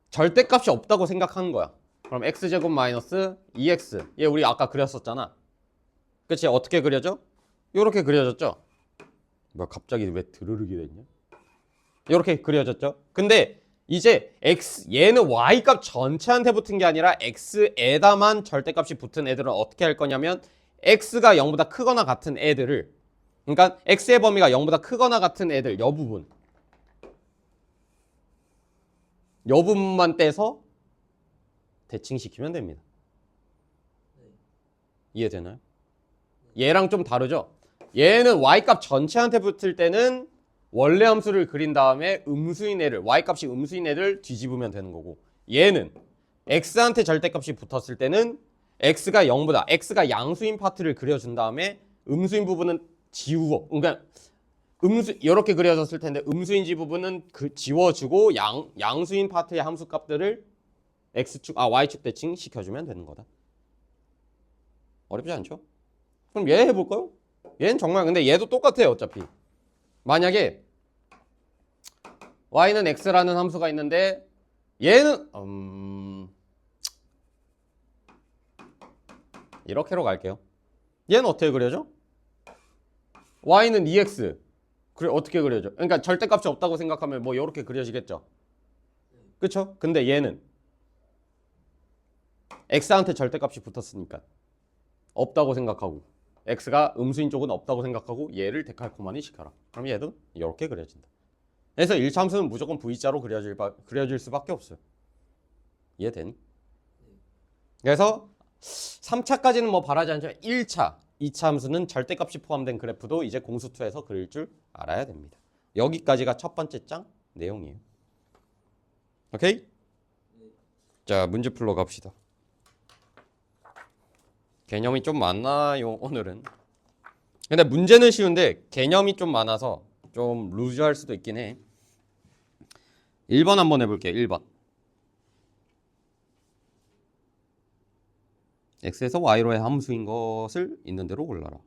절대값이 없다고 생각하는 거야. 그럼 x제곱 마이너스 2x 얘 우리 아까 그렸었잖아. 그치? 어떻게 그려져? 이렇게 그려졌죠? 뭐야 갑자기 왜 드르륵이 됐냐? 이렇게 그려졌죠? 근데 이제 얘는 y값 전체한테 붙은 게 아니라 x에다만 절대값이 붙은 애들은 어떻게 할 거냐면 x가 0보다 크거나 같은 애들을, 그러니까 x의 범위가 0보다 크거나 같은 애들 여 부분만 떼서 대칭시키면 됩니다. 이해되나요? 얘랑 좀 다르죠? 얘는 y값 전체한테 붙을 때는 원래 함수를 그린 다음에 음수인 애를, y값이 음수인 애를 뒤집으면 되는 거고, 얘는 x한테 절대값이 붙었을 때는 x가 양수인 파트를 그려준 다음에 음수인 부분은 지우고, 그러니까 이렇게 그려졌을 텐데 음수인지 부분은 지워주고 양수인 파트의 함수 값들을 y축 대칭 시켜주면 되는 거다. 어렵지 않죠? 그럼 얘 해볼까요? 얘는 정말 근데 얘도 똑같아요. 어차피 만약에 y는 x라는 함수가 있는데 얘는 이렇게로 갈게요. 얘는 어떻게 그려져? y는 2x. 그래 어떻게 그려져? 그러니까 절대값이 없다고 생각하면 뭐 이렇게 그려지겠죠. 그쵸? 근데 얘는 x한테 절대값이 붙었으니까 없다고 생각하고 x가 음수인 쪽은 없다고 생각하고 얘를 데칼코마니 시켜라. 그럼 얘도 이렇게 그려진다. 그래서 1차 함수는 무조건 V자로 그려질 수밖에 없어요. 이해되니? 그래서 3차까지는 뭐 바라지 않지만 1차, 2차 함수는 절대값이 포함된 그래프도 이제 공수2에서 그릴 줄 알아야 됩니다. 여기까지가 첫 번째 장 내용이에요. 오케이? 자, 문제 풀러 갑시다. 개념이 좀 많나요, 오늘은? 근데 문제는 쉬운데 개념이 좀 많아서 좀 루즈할 수도 있긴 해. 1번 한번 해볼게요. 1번. x에서 y로의 함수인 것을 있는 대로 골라라.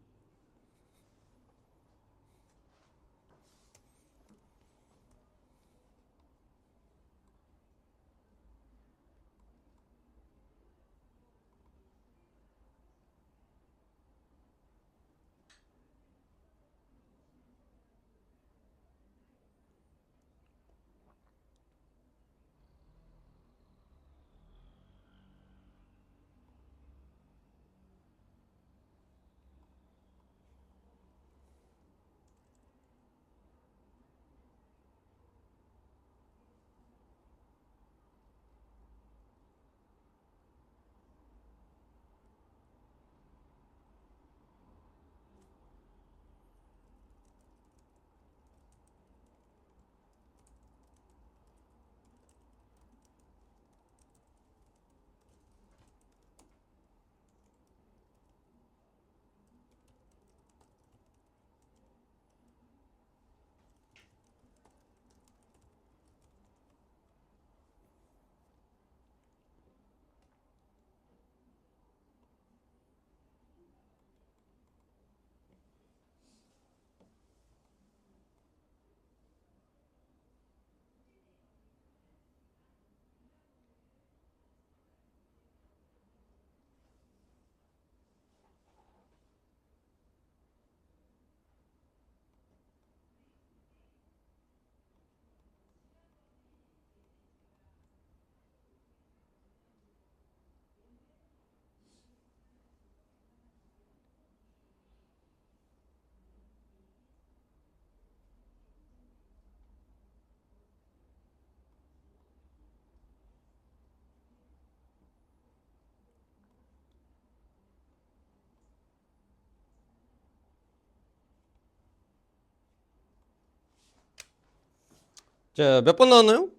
자, 몇 번 나왔나요?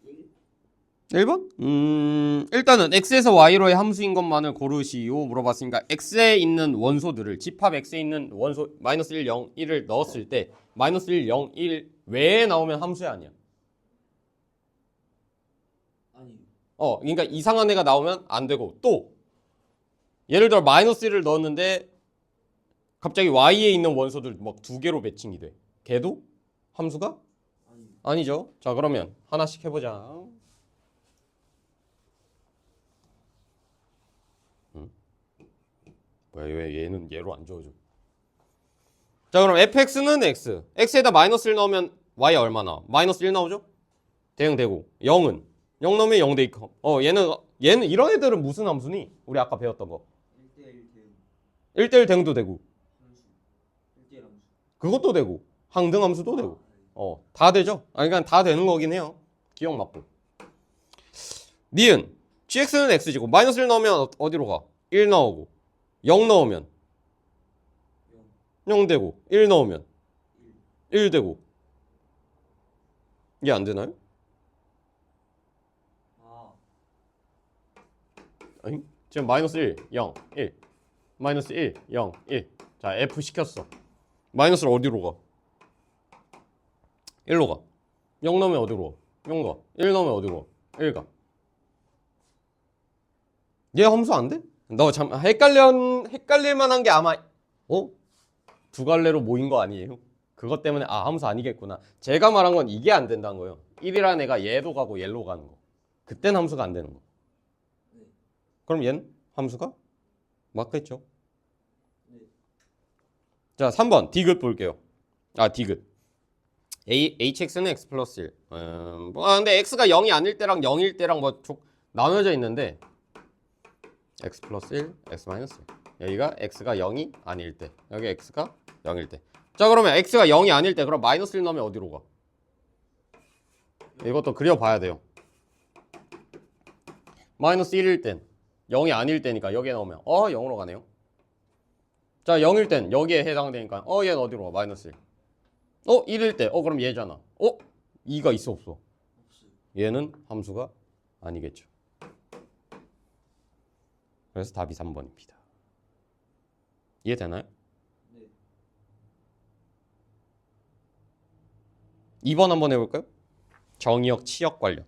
1. 1번? 일단은 x에서 y로의 함수인 것만을 고르시오 물어봤으니까 x에 있는 원소들을 집합 x에 있는 원소 마이너스 1, 0, 1을 넣었을 때 마이너스 1, 0, 1 외에 나오면 함수야 아니야? 아니. 그러니까 이상한 애가 나오면 안 되고 또 예를 들어 마이너스 1을 넣었는데 갑자기 y에 있는 원소들 막 두 개로 매칭이 돼. 걔도 함수가? 아니. 아니죠. 자, 그러면 하나씩 해보자. 왜 얘는 얘로 안 지워져? 자, 그럼 fx는 x. x에다 마이너스 1 넣으면 y 얼마나? 마이너스 1 나오죠? 대응되고 0은 0 넣으면 0 대 2. 얘는 이런 애들은 무슨 함수니? 우리 아까 배웠던 거. 1대1 대응. 1대1 대응도 되고 함수. 1대1 함수. 그것도 되고 항등 함수도 되고 다 되죠? 그러니까 다 되는 거긴 해요. 기억 맞고. 니은 gx는 x지고 마이너스 1 넣으면 어디로 가? 1 나오고 0 넣으면 0 되고 1 넣으면 1 되고 이게 안 되나요? 아. 아니? 지금 마이너스 1, 0, 1 마이너스 1, 0, 1 자, F 시켰어. 마이너스를 어디로 가? 1로 가. 0 넣으면 어디로 가? 0 가. 1 넣으면 어디로 가? 1 가. 얘 함수 안 돼? 너 참 헷갈릴 만한 게 아마 두 갈래로 모인 거 아니에요? 그것 때문에 함수 아니겠구나. 제가 말한 건 이게 안 된다는 거예요. 1이라는 애가 얘도 가고 얘로 가는 거. 그땐 함수가 안 되는 거. 네. 그럼 얘는 함수가 맞겠죠? 네. 자, 3번 디귿 볼게요. 디귿. hx는 x 플러스 1. 근데 x가 0이 아닐 때랑 0일 때랑 뭐 나눠져 있는데 x 플러스 1, x 마이너스 1. 여기가 x가 0이 아닐 때, 여기 x가 0일 때. 자, 그러면 x가 0이 아닐 때 그럼 마이너스 1 넣으면 어디로 가? 이것도 그려봐야 돼요. 마이너스 1일 땐 0이 아닐 때니까 여기에 넣으면 0으로 가네요. 자, 0일 땐 여기에 해당되니까 얘는 어디로 가? 마이너스 1. 1일 때 그럼 얘잖아. 2가 있어 없어? 없어요. 얘는 함수가 아니겠죠. 그래서 답이 3번입니다. 이해되나요? 네. 2번 한번 해볼까요? 정의역, 치역 관련.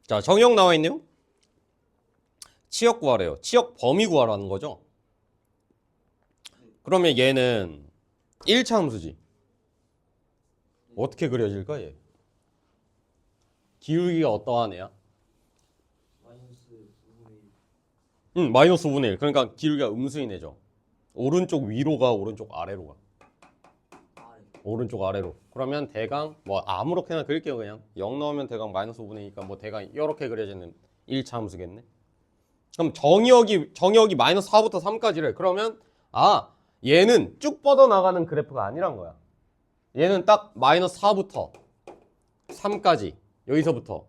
자, 정의역 나와 있네요. 치역 구하래요. 치역 범위 구하라는 거죠. 그러면 얘는 1차 함수지. 어떻게 그려질까 얘? 기울기가 어떠한 애야? 마이너스 5분의 1. 마이너스 5분의 1. 그러니까 기울기가 음수인 애죠. 오른쪽 위로 가, 오른쪽 아래로 가. 아래. 오른쪽 아래로. 그러면 대강 뭐 아무렇게나 그릴게요. 그냥 0 넣으면 대강 마이너스 5분의 2니까 뭐 대강 이렇게 그려지는 1차 함수겠네. 그럼 정의역이 마이너스 4부터 3까지래. 그러면 얘는 쭉 뻗어나가는 그래프가 아니란 거야. 얘는 딱 마이너스 4부터 3까지 여기서부터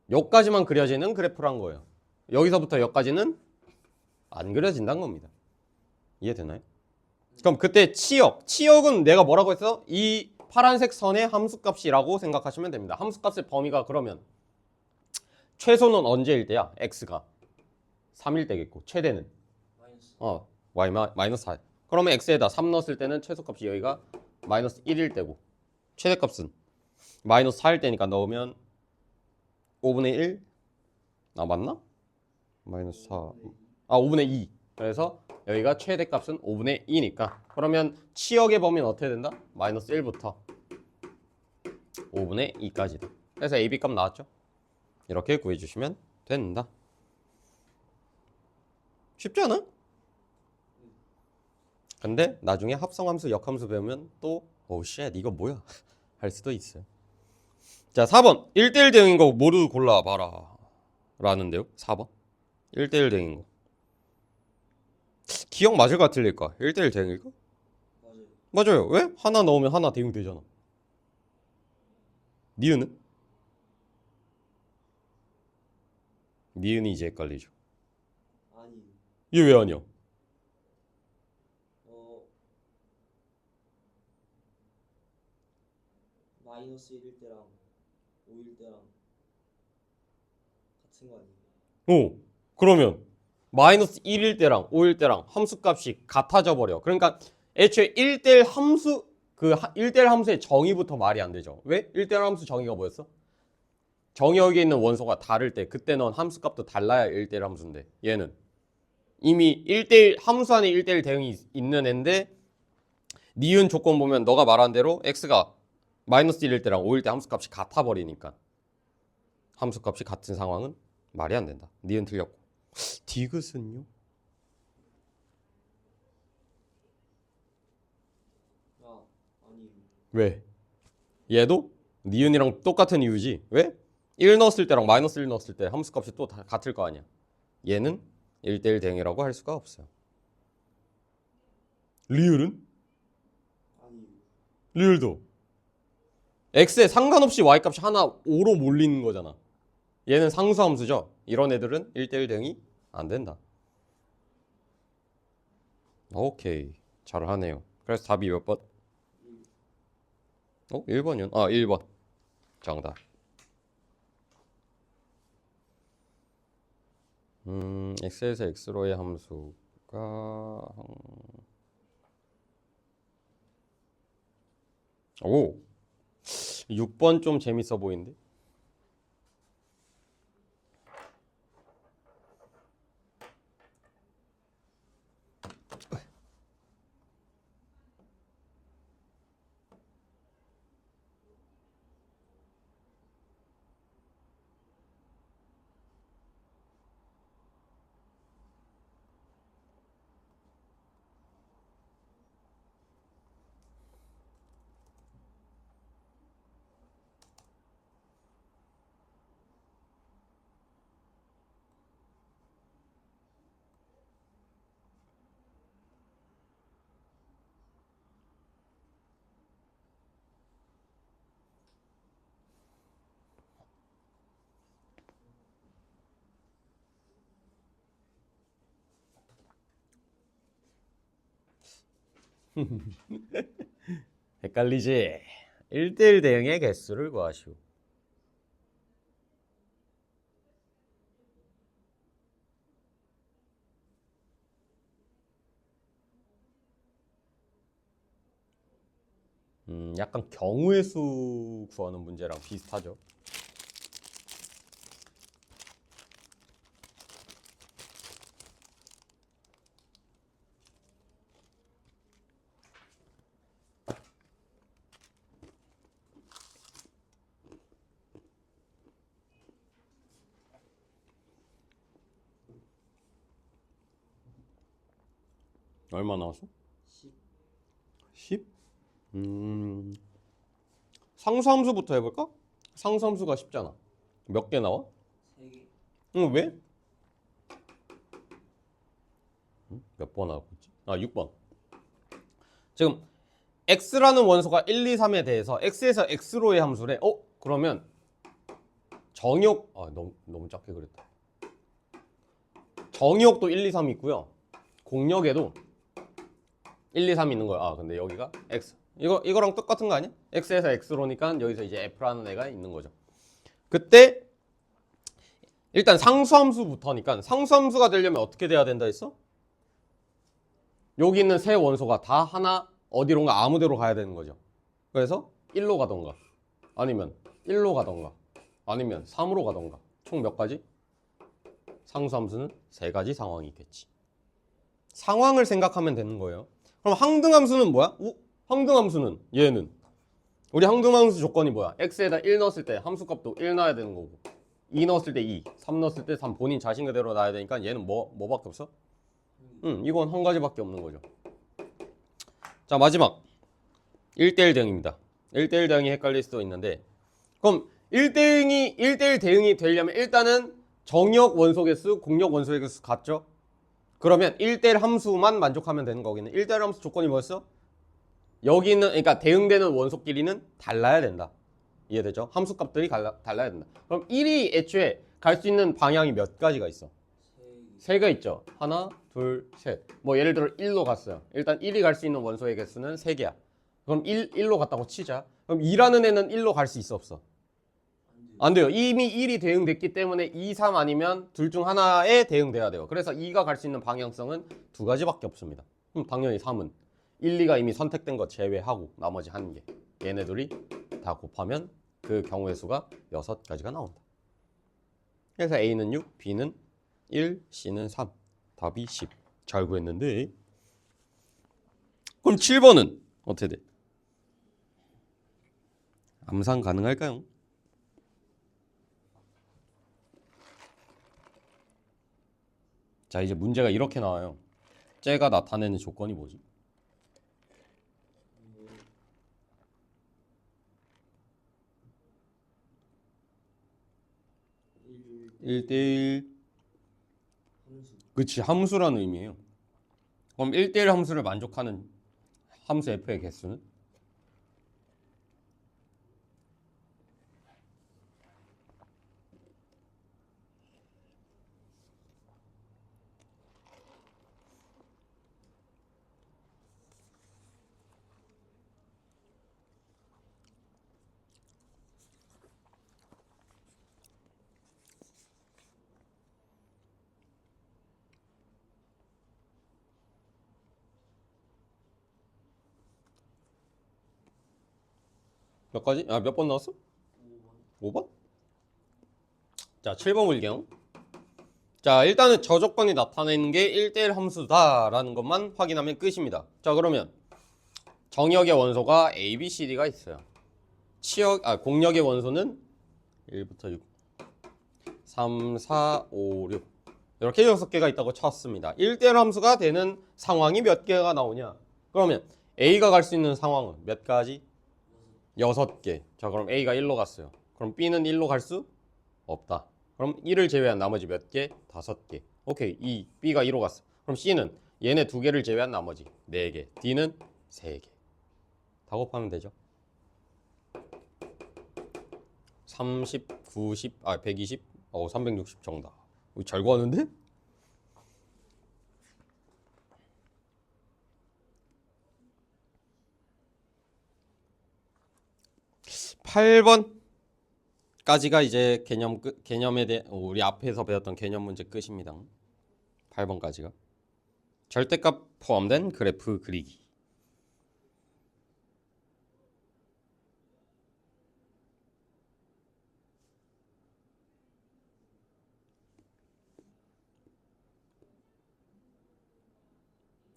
여기까지만 그려지는 그래프란 거예요. 여기서부터 여기까지는 안 그려진다는 겁니다. 이해되나요? 그럼 그때 치역은 내가 뭐라고 했어? 이 파란색 선의 함수값이라고 생각하시면 됩니다. 함수값의 범위가 그러면 최소는 언제일 때야? x가 3일 때겠고 최대는 마이너스 y 마이너스 4. 그러면 x에다 3 넣었을 때는 최소값이 여기가 마이너스 1일 때고 최대값은 마이너스 4일 때니까 넣으면 5분의 1? 맞나? 마이너스 4. 5분의 2. 그래서 여기가 최대값은 5분의 2니까 그러면 치역의 범위는 어떻게 된다? 마이너스 1부터 5분의 2까지다. 그래서 AB 값 나왔죠? 이렇게 구해주시면 된다. 쉽지 않아? 근데 나중에 합성함수, 역함수 배우면 또 쉣 이거 뭐야? 할 수도 있어요. 자 4번 1대1 대응인 거 모두 골라봐라 라는데요. 4번 1대1 대응인 거 기억 맞을까 틀릴까? 1대1 대응일까? 맞아요. 맞아요. 왜? 하나 넣으면 하나 대응 되잖아. 니은은? 니은이 이제 헷갈리죠. 아니 얘 왜 아니야? 마이너스 1일 때랑 5일 때랑 같은 거 아니에요? 그러면 마이너스 1일 때랑 5일 때랑 함수값이 같아져 버려. 그러니까 애초에 1대1 함수 1대1 함수의 정의부터 말이 안 되죠. 왜? 1대1 함수 정의가 뭐였어? 정의역에 있는 원소가 다를 때 그때 넌 함수값도 달라야 1대1 함수인데 얘는 이미 1대1 함수 안에 1대1 대응이 있는 앤데 니은 조건 보면 너가 말한 대로 x가 마이너스 1일 때랑 5일 때 함수값이 같아 버리니까 함수값이 같은 상황은 말이 안 된다. 니은 틀렸고 디귿은요? 아니 왜? 얘도 니은이랑 똑같은 이유지. 왜? 1 넣었을 때랑 마이너스 1 넣었을 때 함수값이 또 다 같을 거 아니야. 얘는 1대1 대응이라고 할 수가 없어요. 리을은? 아니 리을도 x에 상관없이 y값이 하나 5로 몰리는 거잖아. 얘는 상수함수죠. 이런 애들은 1대1 대응이 안 된다. 오케이. 잘하네요. 그래서 답이 몇 번? 1번이요? 1번. 정답. x에서 x로의 함수가 6번 좀 재밌어 보이는데? 헷갈리지? 1대1 대응의 개수를 구하시오. 약간 경우의 수 구하는 문제랑 비슷하죠. 얼마 나왔어? 10 10? 상수함수부터 해볼까? 상수함수가 쉽잖아. 몇 개 나와? 3개 응, 왜? 몇 번 하고 있지? 아, 6번. 지금 x라는 원소가 1, 2, 3에 대해서 x에서 x로의 함수래. 그러면 정의역 너무 작게 그랬다. 정의역도 1, 2, 3 있고요. 공역에도 1, 2, 3 있는 거야. 근데 여기가 x. 이거랑 똑같은 거 아니야? x에서 x로니까 여기서 이제 f라는 애가 있는 거죠. 그때 일단 상수함수부터니까 상수함수가 되려면 어떻게 돼야 된다 했어? 여기 있는 세 원소가 다 하나 어디론가 아무데로 가야 되는 거죠. 그래서 1로 가던가 아니면 1로 가던가 아니면 3으로 가던가 총 몇 가지? 상수함수는 세 가지 상황이 있겠지. 상황을 생각하면 되는 거예요. 그럼 항등함수는 뭐야? 항등함수는 얘는 우리 항등함수 조건이 뭐야? x에다 1 넣었을 때 함수값도 1 넣어야 되는 거고 2 넣었을 때 2, 3 넣었을 때 3 본인 자신 그대로 놔야 되니까 얘는 뭐밖에 없어? 이건 한 가지밖에 없는 거죠. 자, 마지막 1대1 대응입니다. 1대1 대응이 헷갈릴 수도 있는데 그럼 1대1 대응이 되려면 일단은 정역 원소 개수, 공역 원소 개수 같죠? 그러면 1대1 함수만 만족하면 되는 거기는 1대1 함수 조건이 뭐였어? 여기 있는 그러니까 대응되는 원소끼리는 달라야 된다. 이해되죠? 함수 값들이 달라야 된다. 그럼 1이 애초에 갈 수 있는 방향이 몇 가지가 있어? 세 개 있죠. 하나, 둘, 셋. 뭐 예를 들어 1로 갔어요. 일단 1이 갈 수 있는 원소의 개수는 3개야. 그럼 1로 갔다고 치자. 그럼 2라는 애는 1로 갈 수 있어 없어? 안 돼요. 이미 1이 대응됐기 때문에 2, 3 아니면 둘 중 하나에 대응돼야 돼요. 그래서 2가 갈 수 있는 방향성은 두 가지밖에 없습니다. 그럼 당연히 3은 1, 2가 이미 선택된 거 제외하고 나머지 한 개. 얘네들이 다 곱하면 그 경우의 수가 6가지가 나온다. 그래서 A는 6, B는 1, C는 3. 답이 10. 잘 구했는데. 그럼 7번은 어떻게 돼? 암산 가능할까요? 자, 이제 문제가 이렇게 나와요. 쟤가 나타내는 조건이 뭐지? 1대1 그치, 함수라는 의미예요. 그럼 1대1 함수를 만족하는 함수 f의 개수는? 몇 가지? 몇 번 나왔어? 5번? 자, 7번 볼게요. 자, 일단은 저 조건이 나타내는 게 1대1 함수다라는 것만 확인하면 끝입니다. 자, 그러면 정역의 원소가 A, B, C, D가 있어요. 공역의 원소는 1부터 6, 3, 4, 5, 6 이렇게 6개가 있다고 쳤습니다. 1대1 함수가 되는 상황이 몇 개가 나오냐? 그러면 A가 갈 수 있는 상황은 몇 가지? 6개. 자, 그럼 A가 1로 갔어요. 그럼 B는 1로 갈 수 없다. 그럼 1을 제외한 나머지 몇 개? 5개. 오케이. B가 2로 갔어. 그럼 C는 얘네 2개를 제외한 나머지 4개. D는 3개. 다 곱하면 되죠. 30, 90, 120, 360 정답. 잘 구하는데? 8번까지가 이제 개념에 대해 우리 앞에서 배웠던 개념 문제 끝입니다. 8번까지가 절대값 포함된 그래프 그리기.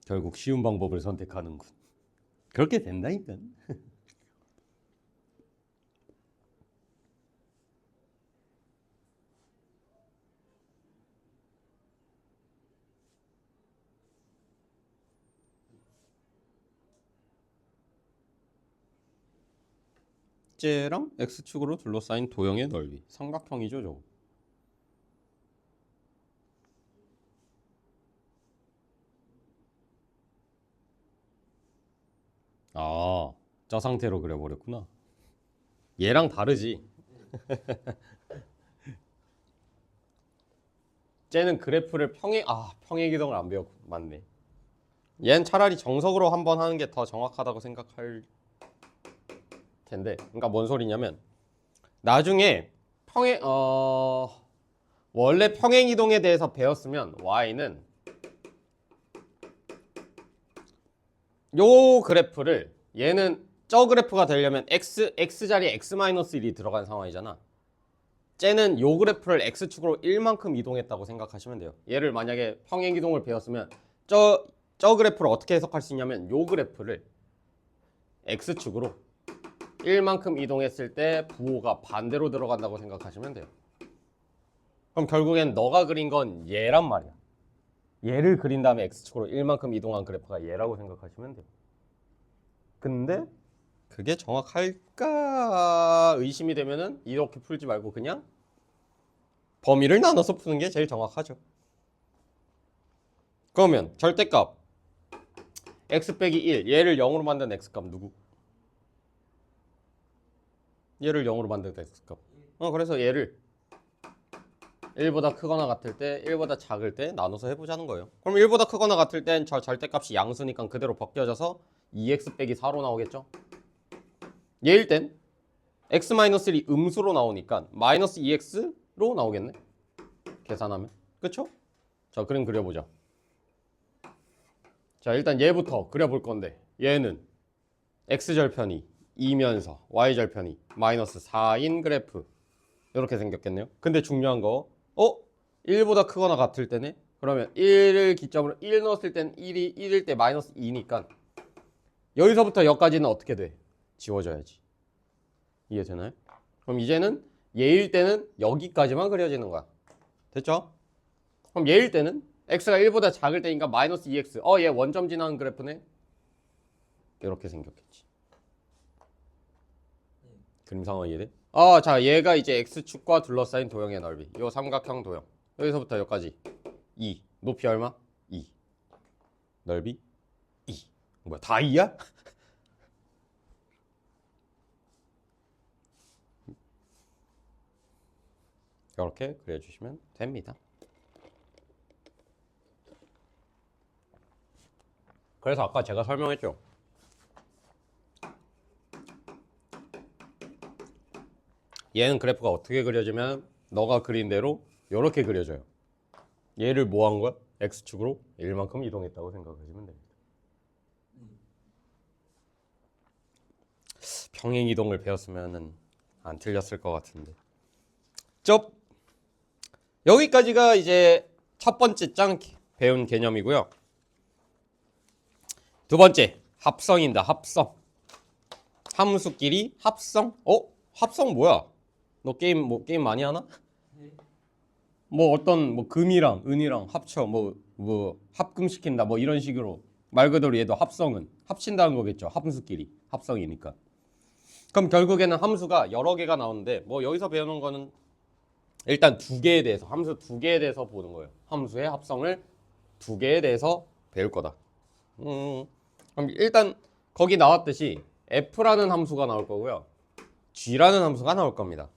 결국 쉬운 방법을 선택하는군. 그렇게 된다니까. 쟤랑 x축으로 둘러싸인 도형의 넓이. 삼각형이죠, 저거. 저 상태로 그려버렸구나. 얘랑 다르지. 쟤는 그래프를 평행이동을 안 배웠고 맞네. 얘는 차라리 정석으로 한번 하는 게 더 정확하다고 생각할 텐데. 그러니까 뭔 소리냐면 나중에 원래 평행이동에 대해서 배웠으면 y는 요 그래프를 얘는 저 그래프가 되려면 x 자리에 x-1이 들어간 상황이잖아. 쟤는 요 그래프를 x축으로 1만큼 이동했다고 생각하시면 돼요. 얘를 만약에 평행이동을 배웠으면 저 그래프를 어떻게 해석할 수 있냐면 요 그래프를 x축으로 1만큼 이동했을 때 부호가 반대로 들어간다고 생각하시면 돼요. 그럼 결국엔 너가 그린 건 얘란 말이야. 얘를 그린 다음에 x축으로 1만큼 이동한 그래프가 얘라고 생각하시면 돼요. 근데 그게 정확할까 의심이 되면은 이렇게 풀지 말고 그냥 범위를 나눠서 푸는 게 제일 정확하죠. 그러면 절대값 x 빼기 1 얘를 0으로 만든 x값 누구? 얘를 0으로 만든 x값. 그래서 얘를 1보다 크거나 같을 때 1보다 작을 때 나눠서 해보자는 거예요. 그럼 1보다 크거나 같을 땐 저 절대값이 양수니까 그대로 벗겨져서 2x 빼기 4로 나오겠죠. 얘일 땐 x-1이 음수로 나오니까 마이너스 2x로 나오겠네. 계산하면. 그쵸? 자, 그림 그려보자. 자, 일단 얘부터 그려볼 건데 얘는 x절편이 2면서 y절편이 마이너스 4인 그래프 이렇게 생겼겠네요. 근데 중요한 거 1보다 크거나 같을 때네. 그러면 1을 기점으로 1 넣었을 땐 1이 1일 때 마이너스 2니까 여기서부터 여기까지는 어떻게 돼? 지워져야지. 이해되나요? 그럼 이제는 얘일 때는 여기까지만 그려지는 거야. 됐죠? 그럼 얘일 때는 x가 1보다 작을 때니까 마이너스 2x. 얘 원점 지나는 그래프네. 이렇게 생겼겠지. 그림 상황 이해돼? 자, 얘가 이제 x축과 둘러싸인 도형의 넓이. 요 삼각형 도형. 여기서부터 여기까지 2. 높이 얼마? 2. 넓이 2. 뭐야, 다 2야? 이렇게 그려주시면 됩니다. 그래서 아까 제가 설명했죠. 얘는 그래프가 어떻게 그려지면 너가 그린 대로 이렇게 그려져요. 얘를 뭐 한 거야? x축으로 1만큼 이동했다고 생각하시면 됩니다. 평행이동을 배웠으면 안 틀렸을 것 같은데. 여기까지가 이제 첫 번째 장 배운 개념이고요. 두 번째, 합성입니다. 합성. 함수끼리 합성? 합성 뭐야? 너 게임 많이 하나? 어떤 금이랑 은이랑 합쳐 합금시킨다 이런 식으로 말 그대로 얘도 합성은 합친다는 거겠죠. 함수끼리 합성이니까. 그럼 결국에는 함수가 여러 개가 나오는데 여기서 배우는 거는 일단 함수 두 개에 대해서 보는 거예요. 함수의 합성을 두 개에 대해서 배울 거다. 그럼 일단 거기 나왔듯이 f라는 함수가 나올 거고요. g라는 함수가 나올 겁니다.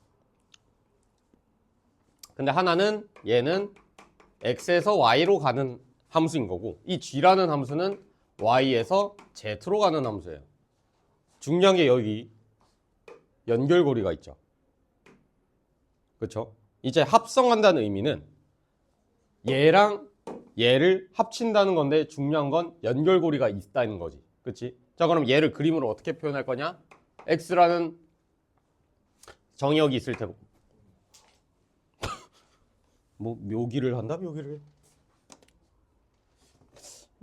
근데 하나는 얘는 x에서 y로 가는 함수인 거고 이 g라는 함수는 y에서 z로 가는 함수예요. 중요한 게 여기 연결고리가 있죠. 그렇죠? 이제 합성한다는 의미는 얘랑 얘를 합친다는 건데 중요한 건 연결고리가 있다는 거지. 그치? 자, 그럼 얘를 그림으로 어떻게 표현할 거냐? x라는 정의역이 있을 테고 묘기를 한다? 묘기를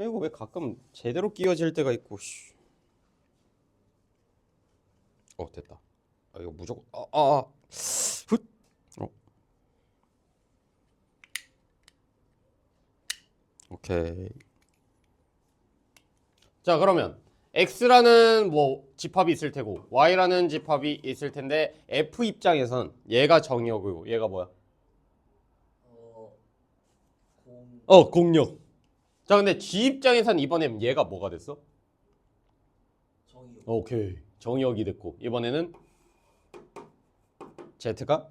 이거 왜 가끔 제대로 끼워질 때가 있고 됐다. 이거 무조건 오케이. 자, 그러면 x라는 집합이 있을 테고 y라는 집합이 있을 텐데 f 입장에선 얘가 정의역이고 얘가 뭐야? 공역. 자, 근데 g 입장에선 이번엔 얘가 뭐가 됐어? 정의역. 오케이. 정역이 됐고 이번에는 z가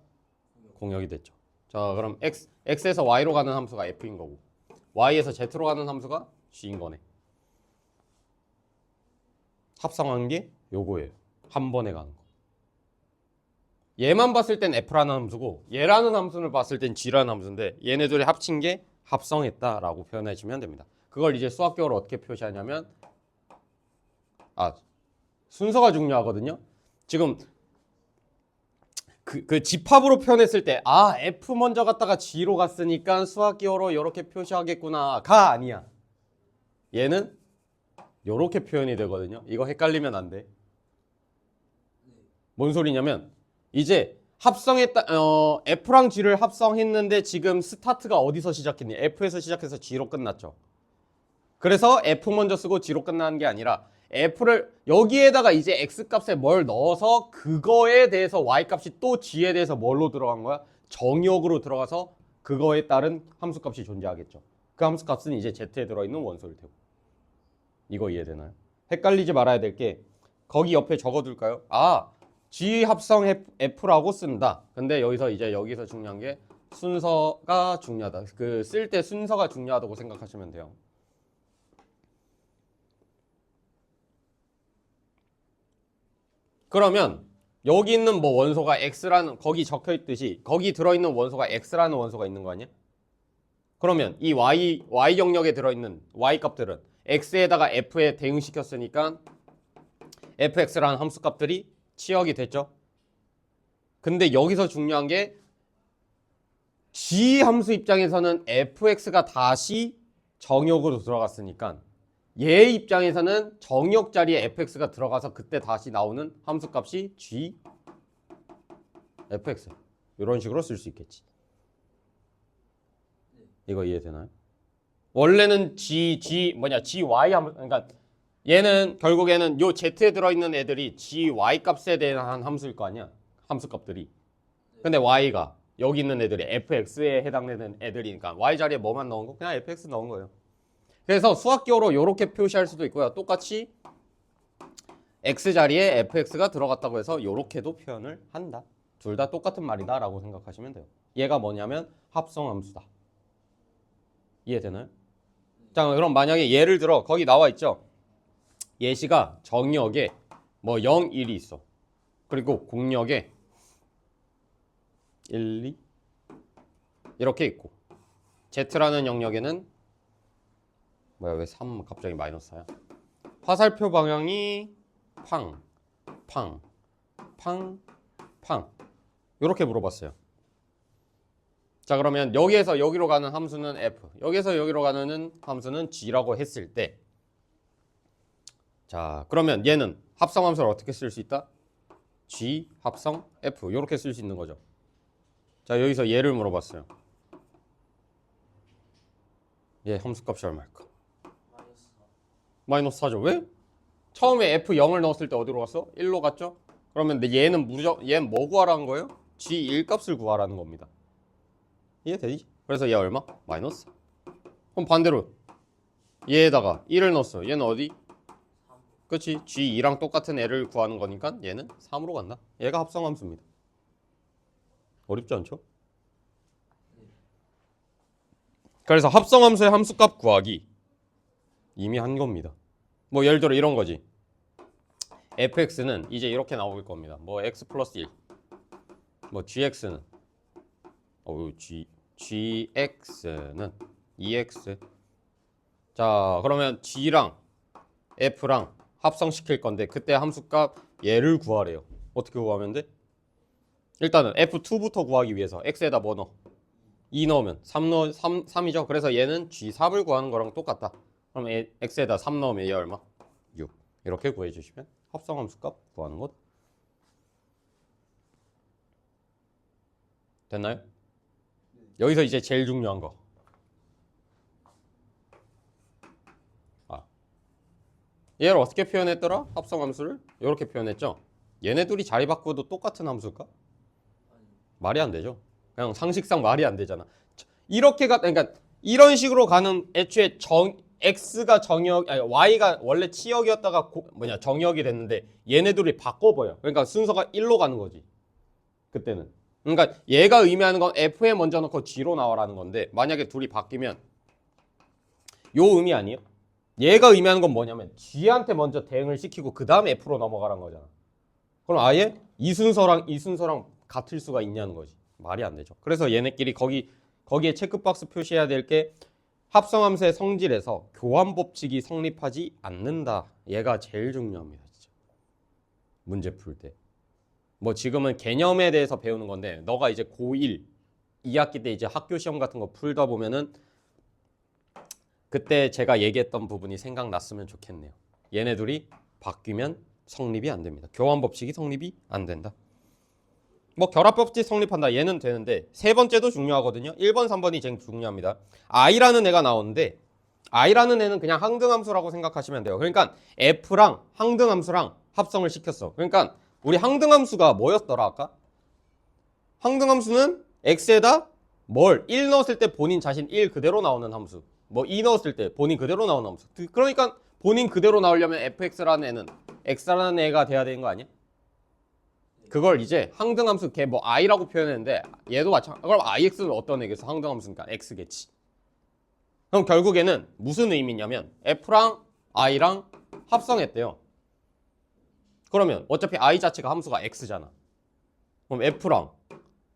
공역이 됐죠. 자, 그럼 x에서 y로 가는 함수가 f인 거고 y에서 z로 가는 함수가 g인 거네. 합성한 게 요거예요. 한 번에 가는 거. 얘만 봤을 땐 f라는 함수고 얘라는 함수를 봤을 땐 g라는 함수인데 얘네들이 합친 게 합성했다라고 표현해 주면 됩니다. 그걸 이제 수학적으로 어떻게 표시하냐면 순서가 중요하거든요. 지금 그 집합으로 표현했을 때 F 먼저 갔다가 G로 갔으니까 수학기호로 이렇게 표시하겠구나가 아니야. 얘는 이렇게 표현이 되거든요. 이거 헷갈리면 안 돼. 뭔 소리냐면 이제 합성했다 F랑 G를 합성했는데 지금 스타트가 어디서 시작했니? F에서 시작해서 G로 끝났죠. 그래서 F 먼저 쓰고 G로 끝나는 게 아니라 F를 여기에다가 이제 X 값에 뭘 넣어서 그거에 대해서 Y 값이 또 G에 대해서 뭘로 들어간 거야? 정역으로 들어가서 그거에 따른 함수 값이 존재하겠죠. 그 함수 값은 이제 Z에 들어있는 원소일 테고. 이거 이해되나요? 헷갈리지 말아야 될 게 거기 옆에 적어둘까요? G 합성 F라고 쓴다. 근데 여기서 중요한 게 순서가 중요하다. 그 쓸 때 순서가 중요하다고 생각하시면 돼요. 그러면 여기 있는 뭐 원소가 X라는 거기 적혀 있듯이 거기 들어있는 원소가 X라는 원소가 있는 거 아니야? 그러면 이 Y 영역에 들어있는 Y 값들은 X에다가 F에 대응시켰으니까 fx라는 함수 값들이 치역이 됐죠. 근데 여기서 중요한 게 G 함수 입장에서는 fx가 다시 정역으로 들어갔으니까 얘 입장에서는 정역 자리에 fx가 들어가서 그때 다시 나오는 함수 값이 g fx 이런 식으로 쓸 수 있겠지. 이거 이해되나요? 원래는 gy 함수, 그러니까 얘는 결국에는 요 z에 들어있는 애들이 gy 값에 대한 함수일 거 아니야. 함수 값들이. 근데 y가 여기 있는 애들이 fx에 해당되는 애들이니까 y 자리에 뭐만 넣은 거? 그냥 fx 넣은 거예요. 그래서 수학적으로 이렇게 표시할 수도 있고요. 똑같이 x 자리에 fx가 들어갔다고 해서 이렇게도 표현을 한다. 둘 다 똑같은 말이다 라고 생각하시면 돼요. 얘가 뭐냐면 합성함수다. 이해되나요? 자, 그럼 만약에 예를 들어 거기 나와 있죠. 예시가 정역에 뭐 0, 1이 있어. 그리고 공역에 1, 2 이렇게 있고 Z라는 영역에는 뭐야 왜 3 갑자기 마이너스야? 화살표 방향이 팡, 팡, 팡, 팡 이렇게 물어봤어요. 자, 그러면 여기에서 여기로 가는 함수는 F, 여기에서 여기로 가는 함수는 G라고 했을 때 자, 그러면 얘는 합성함수를 어떻게 쓸 수 있다? G 합성 F 이렇게 쓸 수 있는 거죠. 자, 여기서 얘를 물어봤어요. 얘 함수값이 얼마일까? 마이너스 4죠. 왜? 처음에 F0을 넣었을 때 어디로 갔어? 1로 갔죠? 그러면 얘는 얘는 뭐 구하라는 거예요? G1 값을 구하라는 겁니다. 이해되지? 그래서 얘 얼마? 마이너스. 그럼 반대로 얘에다가 1을 넣었어. 얘는 어디? 그치? G2랑 똑같은 애를 구하는 거니까 얘는 3으로 간다. 얘가 합성함수입니다. 어렵지 않죠? 그래서 합성함수의 함수값 구하기 이미 한 겁니다. 뭐 예를 들어 이런 거지. fx는 이제 이렇게 나올 겁니다. 뭐 x 플러스 1. 뭐 gx는 gx는 2x. 자, 그러면 g랑 f랑 합성시킬 건데 그때 함수값 얘를 구하래요. 어떻게 구하면 돼? 일단은 f2부터 구하기 위해서 x에다 뭐 넣어? 2 넣으면 3이죠. 그래서 얘는 g3을 구하는 거랑 똑같다. 그럼 x에다 3 넣으면 얘 얼마? 6. 이렇게 구해주시면 합성함수값 구하는 것 됐나요? 여기서 이제 제일 중요한 거. 얘를 어떻게 표현했더라? 합성함수를 이렇게 표현했죠. 얘네 둘이 자리 바꾸도 똑같은 함수일까? 말이 안 되죠. 그냥 상식상 말이 안 되잖아. 이렇게가 그러니까 이런 식으로 가는 애초에 x가 y가 원래 치역이었다가 정역이 됐는데 얘네들이 바꿔버려. 그러니까 순서가 1로 가는 거지. 그때는. 그러니까 얘가 의미하는 건 f에 먼저 넣고 g로 나와라는 건데 만약에 둘이 바뀌면 요 의미 아니에요? 얘가 의미하는 건 뭐냐면 g한테 먼저 대응을 시키고 그 다음에 f로 넘어가라는 거잖아. 그럼 아예 이 순서랑 같을 수가 있냐는 거지. 말이 안 되죠. 그래서 얘네끼리 거기에 체크박스 표시해야 될 게 합성함수의 성질에서 교환 법칙이 성립하지 않는다. 얘가 제일 중요합니다. 진짜. 문제 풀 때. 뭐 지금은 개념에 대해서 배우는 건데 너가 이제 고1 2학기 때 이제 학교 시험 같은 거 풀다 보면은 그때 제가 얘기했던 부분이 생각났으면 좋겠네요. 얘네들이 바뀌면 성립이 안 됩니다. 교환 법칙이 성립이 안 된다. 뭐 결합 법칙 성립한다. 얘는 되는데 세 번째도 중요하거든요. 1번, 3번이 제일 중요합니다. i라는 애가 나오는데 i라는 애는 그냥 항등함수라고 생각하시면 돼요. 그러니까 f랑 항등함수랑 합성을 시켰어. 그러니까 우리 항등함수가 뭐였더라 아까? 항등함수는 x에다 1 넣었을 때 본인 자신 1 그대로 나오는 함수. 뭐 2 넣었을 때 본인 그대로 나오는 함수. 그러니까 본인 그대로 나오려면 fx라는 애는 x라는 애가 돼야 되는 거 아니야? 그걸 이제 항등함수 걔 뭐 i라고 표현했는데 얘도 마찬가지. 그럼 ix는 어떤 애겠어? 항등함수니까 x겠지. 그럼 결국에는 무슨 의미냐면 f랑 i랑 합성했대요. 그러면 어차피 i 자체가 함수가 x잖아. 그럼 f랑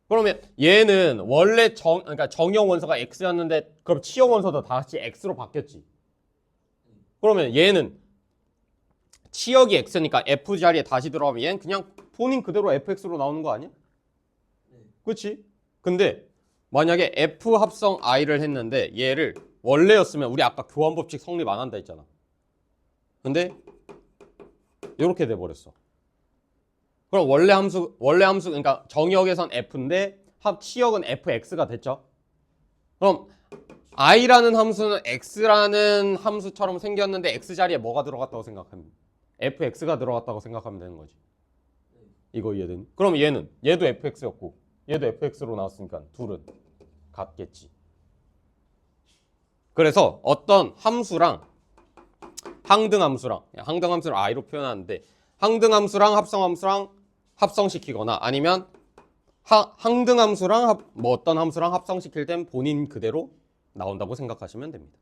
그러면 얘는 원래 그러니까 정형 원소가 x였는데 그럼 치형 원소도 다시 x로 바뀌었지. 그러면 얘는 치역이 x니까 f 자리에 다시 들어가면 얘는 그냥 본인 그대로 fx로 나오는 거 아니야? 그렇지? 근데 만약에 f 합성 i를 했는데 얘를 원래였으면 우리 아까 교환 법칙 성립 안 한다 했잖아. 근데 이렇게 돼 버렸어. 그럼 원래 함수 그러니까 정역에선 f인데 치역은 fx가 됐죠. 그럼 i라는 함수는 x라는 함수처럼 생겼는데 x 자리에 뭐가 들어갔다고 생각하면 fx가 들어갔다고 생각하면 되는 거지. 이거 이해되니? 그럼 얘도 fx였고 얘도 fx로 나왔으니까 둘은 같겠지. 그래서 어떤 함수랑 항등함수를 i로 표현하는데 항등함수랑 합성함수랑 합성시키거나 아니면 항등함수랑 뭐 어떤 함수랑 합성시킬 땐 본인 그대로 나온다고 생각하시면 됩니다.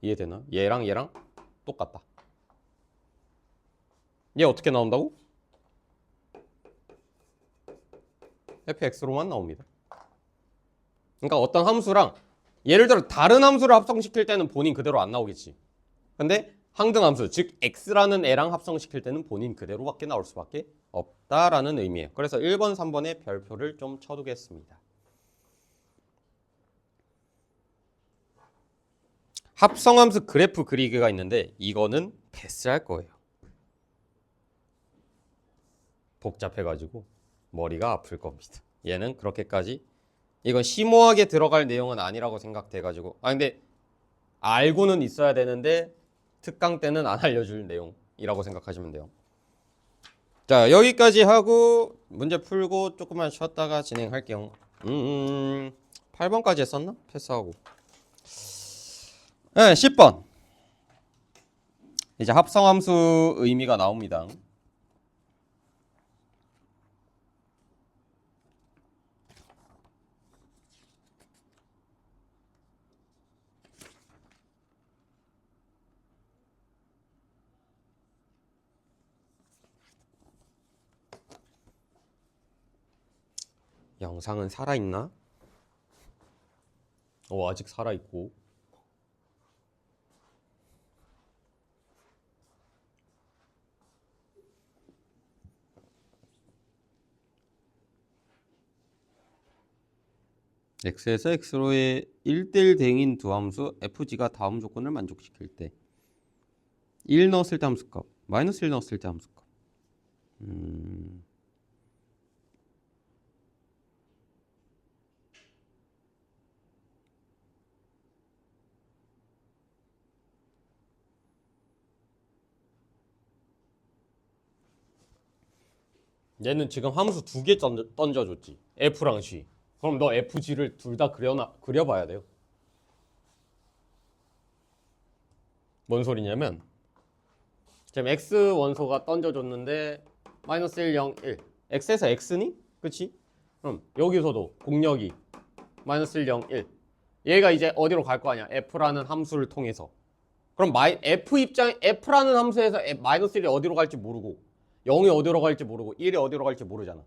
이해되나? 얘랑 똑같다. 얘 어떻게 나온다고? fx로만 나옵니다. 그러니까 어떤 함수랑 예를 들어 다른 함수를 합성시킬 때는 본인 그대로 안 나오겠지. 근데 항등함수 즉 x라는 애랑 합성시킬 때는 본인 그대로밖에 나올 수밖에 없다라는 의미예요. 그래서 1번, 3번의 별표를 좀 쳐두겠습니다. 합성함수 그래프 그리기가 있는데 이거는 패스할 거예요. 복잡해가지고 머리가 아플 겁니다. 얘는 그렇게까지 이건 심오하게 들어갈 내용은 아니라고 생각돼가지고 근데 알고는 있어야 되는데 특강 때는 안 알려줄 내용이라고 생각하시면 돼요. 자 여기까지 하고 문제 풀고 조금만 쉬었다가 진행할게요. 8번까지 했었나? 패스하고 10번 이제 합성함수 의미가 나옵니다. 영상은 살아있나? 아직 살아있고 x에서 x로의 1대1 대응인 두 함수 fg가 다음 조건을 만족시킬 때 1 넣었을 때 함수값 마이너스 1 넣었을 때 함수값 얘는 지금 함수 두 개 던져줬지. F랑 G. 그럼 너 FG를 둘 다 그려봐야 돼요. 뭔 소리냐면 지금 x 원소가 던져줬는데 마이너스 1, 0, 1 x에서 x니? 그치? 그럼 여기서도 공력이 마이너스 1, 0, 1 얘가 이제 어디로 갈 거 아니야 f라는 함수를 통해서 그럼 f라는 함수에서 마이너스 1이 어디로 갈지 모르고 0이 어디로 갈지 모르고 1이 어디로 갈지 모르잖아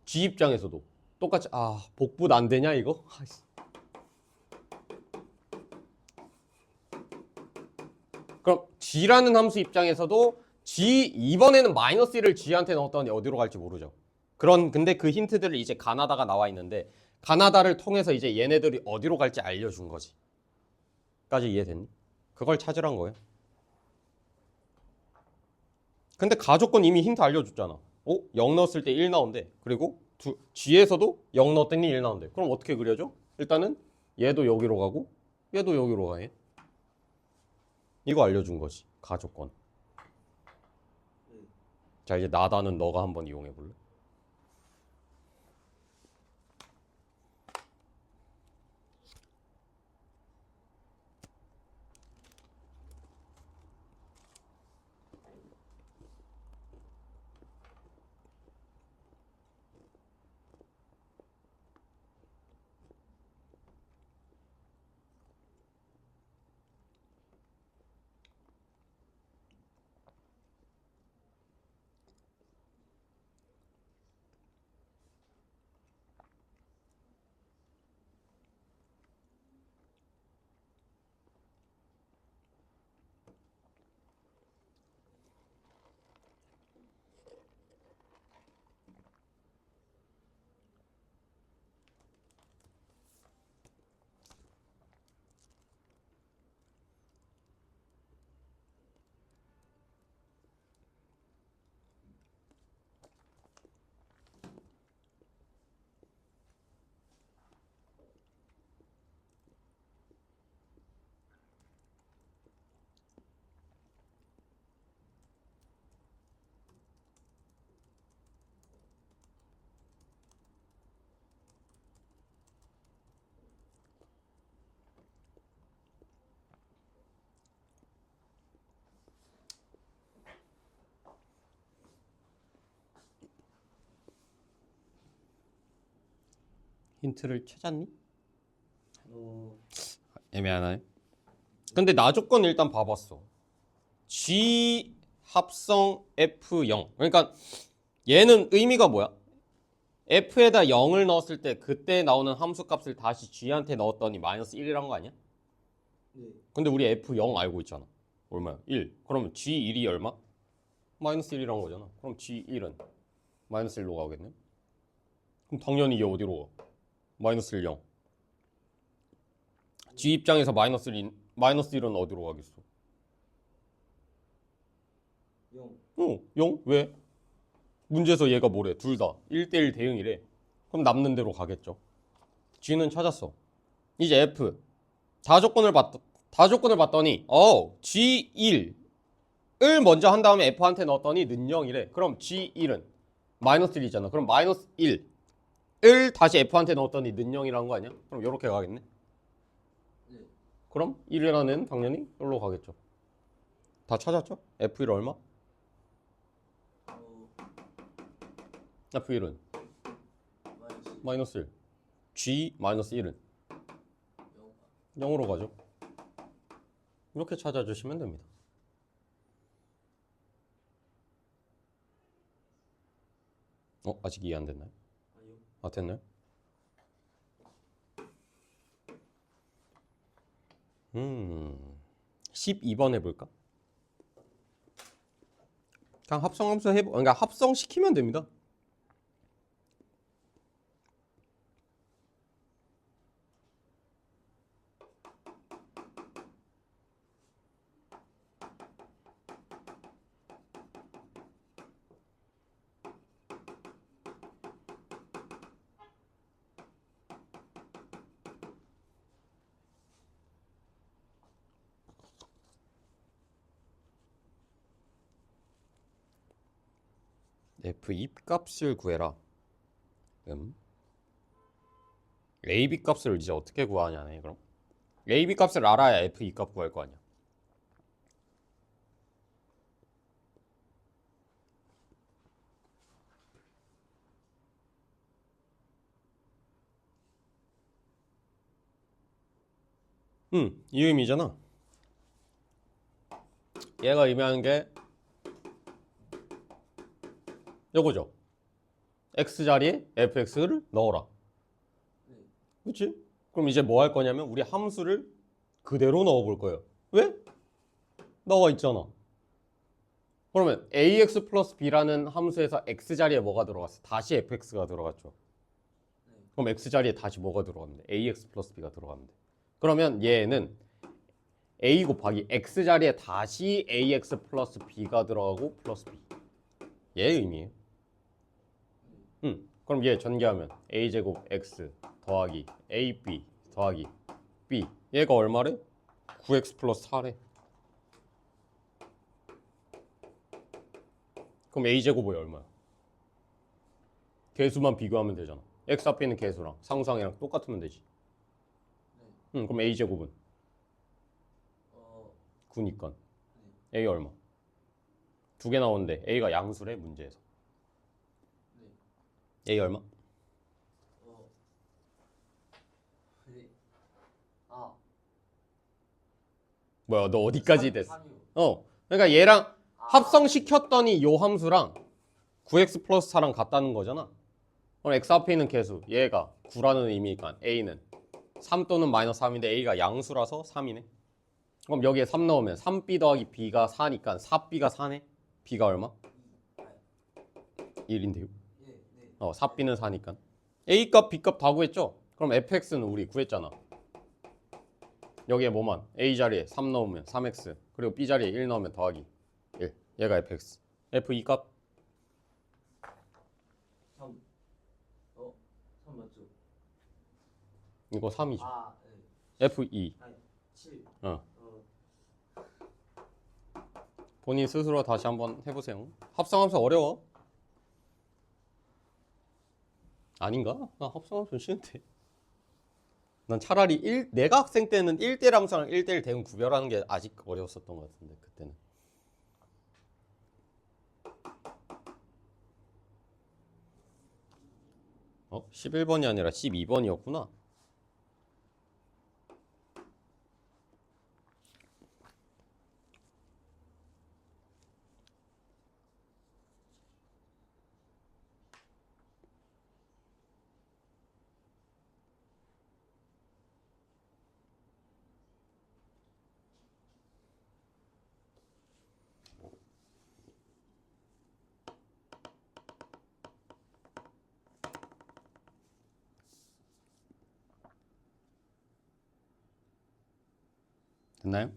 g 입장에서도 똑같이 복분 안 되냐 이거? 그럼 g라는 함수 입장에서도 이번에는 마이너스 1을 g한테 넣었더니 어디로 갈지 모르죠. 근데 그 힌트들을 이제 가나다가 나와 있는데 가나다를 통해서 이제 얘네들이 어디로 갈지 알려준 거지. 까지 이해됐니? 그걸 찾으란 거예요. 근데 가조건 이미 힌트 알려줬잖아. 0 넣었을 때 1 나온대. 그리고 g에서도 0 넣었더니 1 나온대. 그럼 어떻게 그려줘? 일단은 얘도 여기로 가고 얘도 여기로 가해. 이거 알려준 거지. 가조건. 자 이제 나다는 너가 한번 이용해 볼래? 힌트를 찾았니? 애매하나요? 근데 나 조건 일단 봐봤어. G 합성 F0. 그러니까 얘는 의미가 뭐야? F에다 0을 넣었을 때 그때 나오는 함수 값을 다시 G한테 넣었더니 마이너스 1이란 거 아니야? 네. 근데 우리 F0 알고 있잖아. 얼마야? 1. 그러면 G1이 얼마? 마이너스 1이란 거잖아. 그럼 G1은 마이너스 1로 가겠네? 그럼 당연히 얘 어디로 가? 마이너스 1, 0. G 입장에서 마이너스 1은 어디로 가겠어? 0. 0? 왜? 문제에서 얘가 뭐래? 둘 다 1대1 대응이래. 그럼 남는 대로 가겠죠. G는 찾았어. 이제 F. 다 조건을 봤더니 G1을 먼저 한 다음에 F한테 넣었더니 는 0이래. 그럼 G1은 마이너스 1이잖아. 그럼 마이너스 1을 다시 F한테 넣었더니 는 0이라는 거 아니야? 그럼 이렇게 가겠네. 네. 그럼 1이라는 애는 당연히 여기로 가겠죠. 다 찾았죠? F1 얼마? F1은 마이너스 1. G 마이너스 1은 0으로 가죠. 이렇게 찾아주시면 됩니다. 아직 이해 안 됐나요? 아니요. 됐나요? 12번 해볼까? 그냥 합성함수 그러니까 합성시키면 됩니다. F 입값을 구해라. AB 값을 이제 어떻게 구하냐네. 그럼 AB 값을 알아야 F 입값 구할 거 아니야. 이 의미잖아. 얘가 의미하는 게 요거죠. x 자리에 fx를 넣어라. 네. 그렇지? 그럼 이제 뭐 할 거냐면 우리 함수를 그대로 넣어 볼 거예요. 왜? 나와 있잖아. 그러면 ax 플러스 b라는 함수에서 x 자리에 뭐가 들어갔어? 다시 fx가 들어갔죠. 네. 그럼 x 자리에 다시 뭐가 들어갔는데? ax 플러스 b가 들어갔는데. 그러면 얘는 a 곱하기 x 자리에 다시 ax 플러스 b가 들어가고 플러스 b. 얘 의미예요. 그럼 얘 전개하면 a제곱 x 더하기 ab 더하기 b. 얘가 얼마래? 9x 플러스 4래. 그럼 a제곱이 얼마야? 개수만 비교하면 되잖아. x 앞에 있는 개수랑 상수항이랑 똑같으면 되지. 그럼 a제곱은? 9니까. a 얼마? 두 개 나오는데 a가 양수래 문제에서. 네. a 얼마? 네. 아. 뭐야 너 어디까지 됐어? 3이요. 그러니까 얘랑 합성시켰더니 요 함수랑 9x 플러스 4랑 같다는 거잖아. 그럼 x 앞에 있는 개수 얘가 9라는 의미니까 a는 3 또는 마이너스 3인데 a가 양수라서 3이네. 그럼 여기에 3 넣으면 3b 더하기 b가 4니까 4b가 4네. b가 얼마? 1인데요. 예, 네. 4b는 4니까 a값 b값 다 구했죠? 그럼 fx는 우리 구했잖아. 여기에 뭐만? a 자리에 3 넣으면 3x 그리고 b 자리에 1 넣으면 더하기 1. 얘가 fx. f2 값 3. 3 맞죠? 이거 3이죠. 아, 네. f2. 아니, 7. 본인 스스로 다시 한번 해보세요. 합성함수 어려워? 아닌가? 나 합성함수 쉬운데. 난 차라리 내가 학생 때는 1대1 함수랑 1대1 대응 구별하는 게 아직 어려웠었던 것 같은데 그때는. 어? 11번이 아니라 12번이었구나. 됐나요?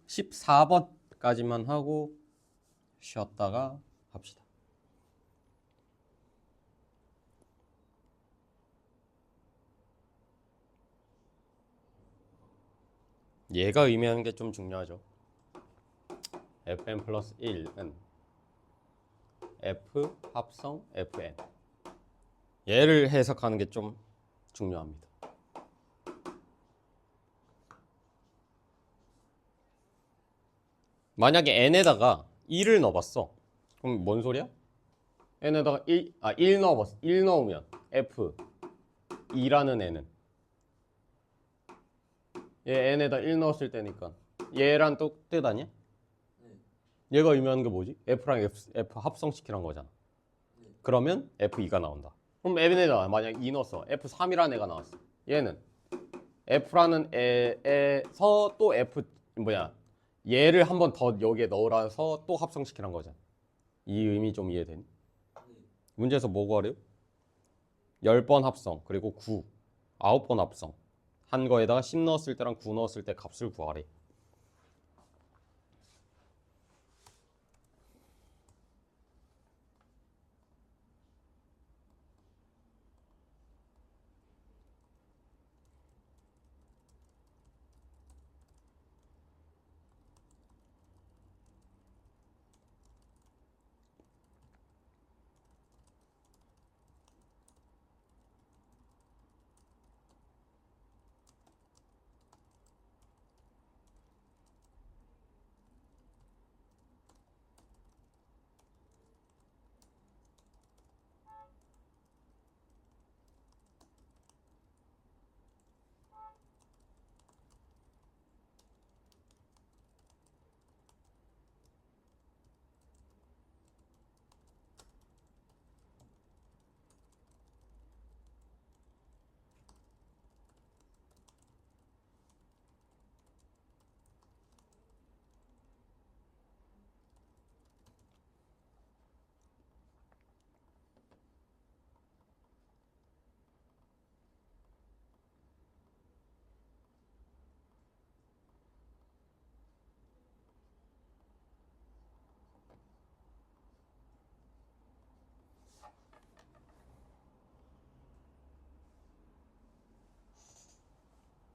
14번까지만 하고 쉬었다가 합시다. 얘가 의미하는 게 좀 중요하죠. fn 플러스 1은 f 합성 fn. 얘를 해석하는 게 좀 중요합니다. 만약에 n에다가 1을 넣어봤어. 그럼 뭔 소리야? n에다가 1 넣어봤어. 1 넣으면 f 2라는 n은 얘 n에다 1 넣었을 때니까 얘랑 또 뜻 아니야? 얘가 의미하는 게 뭐지? f랑 f 합성시키란 거잖아. 그러면 f2가 나온다. 그럼 n에다 만약 2 넣었어. f3이라는 애가 나왔어. 얘는 f라는 애에서 또 f 얘를 한 번 더 여기에 넣으라서 또 합성시키란 거잖아. 이 의미 좀 이해되니? 문제에서 뭐 구하래요? 10번 합성 그리고 9 9번 합성 한 거에다가 10 넣었을 때랑 9 넣었을 때 값을 구하래.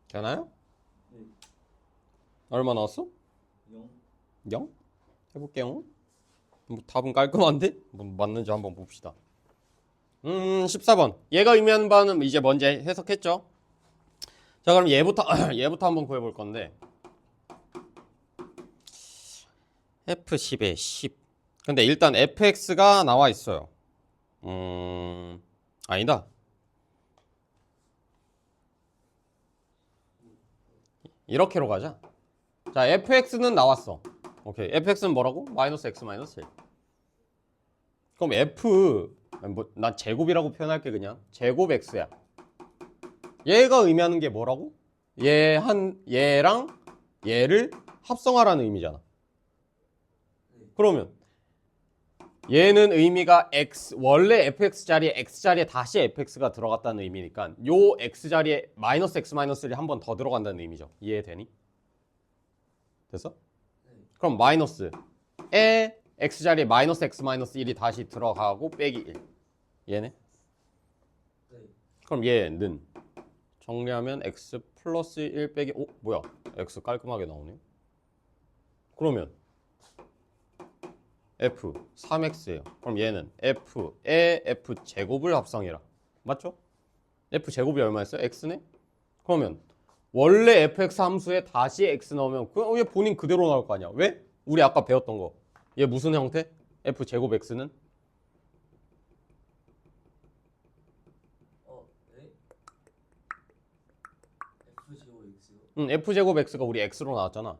되나요? 네. 얼마 나왔어? 0. 0? 해볼게요. 뭐 답은 깔끔한데? 뭐 맞는지 한번 봅시다. 14번. 얘가 의미하는 바는 이제 먼저 해석했죠? 자, 그럼 얘부터 얘부터 한번 구해볼 건데 F10에 10. 근데 일단 fx가 나와 있어요. 아니다. 이렇게로 가자. 자, fx는 나왔어. 오케이. fx는 뭐라고? 마이너스 x 마이너스 1. 그럼 f 난 제곱이라고 표현할게 그냥. 제곱 x야. 얘가 의미하는 게 뭐라고? 얘랑 얘를 합성하라는 의미잖아. 그러면 얘는 의미가 x 원래 fx 자리에 x 자리에 다시 fx가 들어갔다는 의미니까 요 x 자리에 마이너스 x 마이너스 1이 한 번 더 들어간다는 의미죠. 이해되니? 됐어? 그럼 마이너스에 x 자리에 마이너스 x 마이너스 1이 다시 들어가고 빼기 1. 얘네? 네. 그럼 얘는 정리하면 x 플러스 1 빼기 뭐야? x 깔끔하게 나오네. 그러면 f 3x예요. 그럼 얘는 f에 f 제곱을 합성해라. 맞죠? f 제곱이 얼마였어요? x네? 그러면 원래 fx 함수에 다시 x 넣으면 얘 본인 그대로 나올 거 아니야. 왜? 우리 아까 배웠던 거. 얘 무슨 형태? f 제곱 x는? 네. F 제곱 X요. f 제곱 x가 우리 x로 나왔잖아.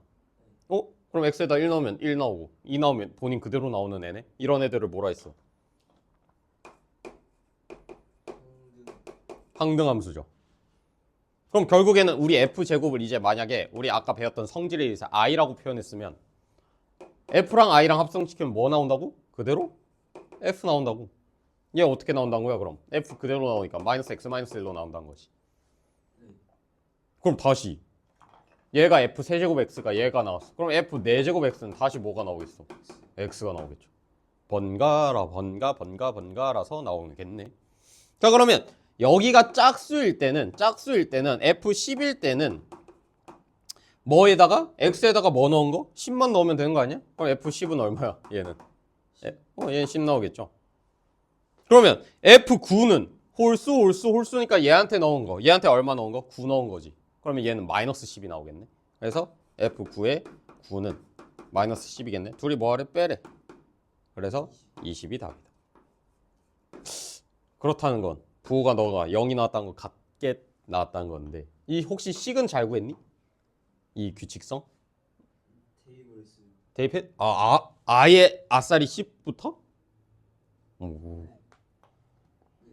그럼 x에다 1 넣으면 1 나오고 2 나오면 본인 그대로 나오는 애네. 이런 애들을 뭐라 했어? 항등함수죠. 그럼 결국에는 우리 f제곱을 이제 만약에 우리 아까 배웠던 성질에 의해서 i라고 표현했으면 f랑 i랑 합성시키면 뭐 나온다고? 그대로 f 나온다고. 얘 어떻게 나온다는 거야 그럼? f 그대로 나오니까 마이너스 x 마이너스 1로 나온다는 거지. 그럼 다시 얘가 f 세제곱 x가 얘가 나왔어. 그럼 f 네제곱 x는 다시 뭐가 나오겠어? x가 나오겠죠. 번가라서 나오겠네. 자, 그러면 여기가 짝수일 때는 f10일 때는 뭐에다가 x에다가 뭐 넣은 거? 10만 넣으면 되는 거 아니야? 그럼 f10은 얼마야? 얘는 얘는 10 나오겠죠. 그러면 f9는 홀수니까 얘한테 넣은 거, 얘한테 얼마 넣은 거? 9 넣은 거지. 그러면 얘는 마이너스 10이 나오겠네. 그래서 f9의 9는 마이너스 10이겠네. 둘이 뭐하래? 빼래. 그래서 20이 답이다. 그렇다는 건 부호가 너가 0이 나왔다는 거 같게 나왔다는 건데 이 혹시 식은 잘 구했니? 이 규칙성? 대입을 했어요. 대입해? 아예 아싸리 10부터? 오. 네.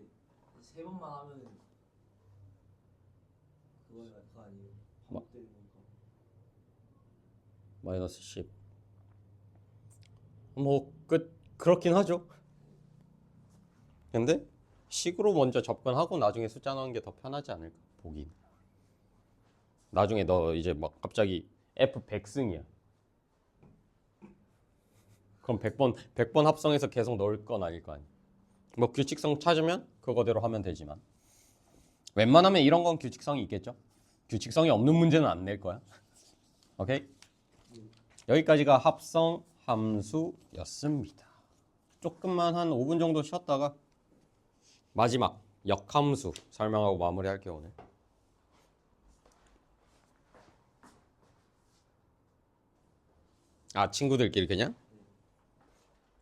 3번만 하면 그거 아니에요. 반복되는 건가? 마이너스 10. 뭐 그렇긴 하죠. 근데 식으로 먼저 접근하고 나중에 숫자 넣는 게 더 편하지 않을까 보긴. 나중에 너 이제 막 갑자기 f 100승이야. 그럼 100번 합성해서 계속 넣을 건 아닐 거 아니야. 뭐 규칙성 찾으면 그거대로 하면 되지만 웬만하면 이런 건 규칙성이 있겠죠. 규칙성이 없는 문제는 안 낼 거야. 오케이? 여기까지가 합성 함수였습니다. 조금만 한 5분 정도 쉬었다가 마지막 역함수 설명하고 마무리할게요 오늘. 친구들끼리 그냥?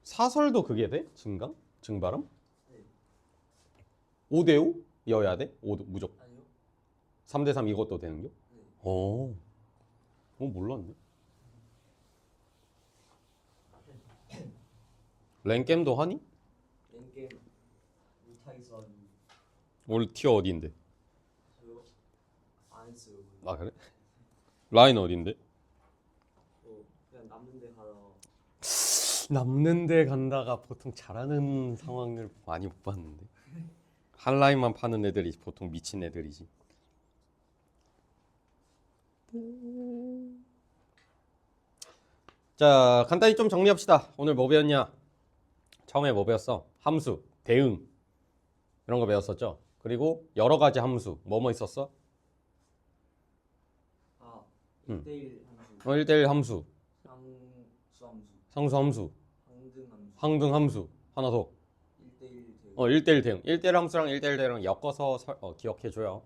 사설도 그게 돼? 증강? 증발음? 네. 5대5? 이어야 돼? 5 무조건. 아니요. 3대3 이것도 되는겨? 네. 몰랐네. 랭겜도 하니? 랭게임 못하겠어 가지고 오늘 티어 어디인데? 저요 안 했어요. 그래? 라인 어딘데? 그냥 남는 데 가다가 남는 데 간다가 보통 잘하는 상황을 많이 못 봤는데 한 라인만 파는 애들이 보통 미친 애들이지. 자, 간단히 좀 정리합시다. 오늘 뭐 배웠냐? 처음에 뭐 배웠어? 함수, 대응 이런 거 배웠었죠. 그리고 여러 가지 함수, 뭐뭐 있었어? 1대1 함수, 1대1 함수, 상수 함수, 상수 함수, 항등 함수, 항등 함수. 하나 더. 1대1 대응. 1대1 대응. 1대1 함수랑 1대1 대응을 엮어서 기억해줘요.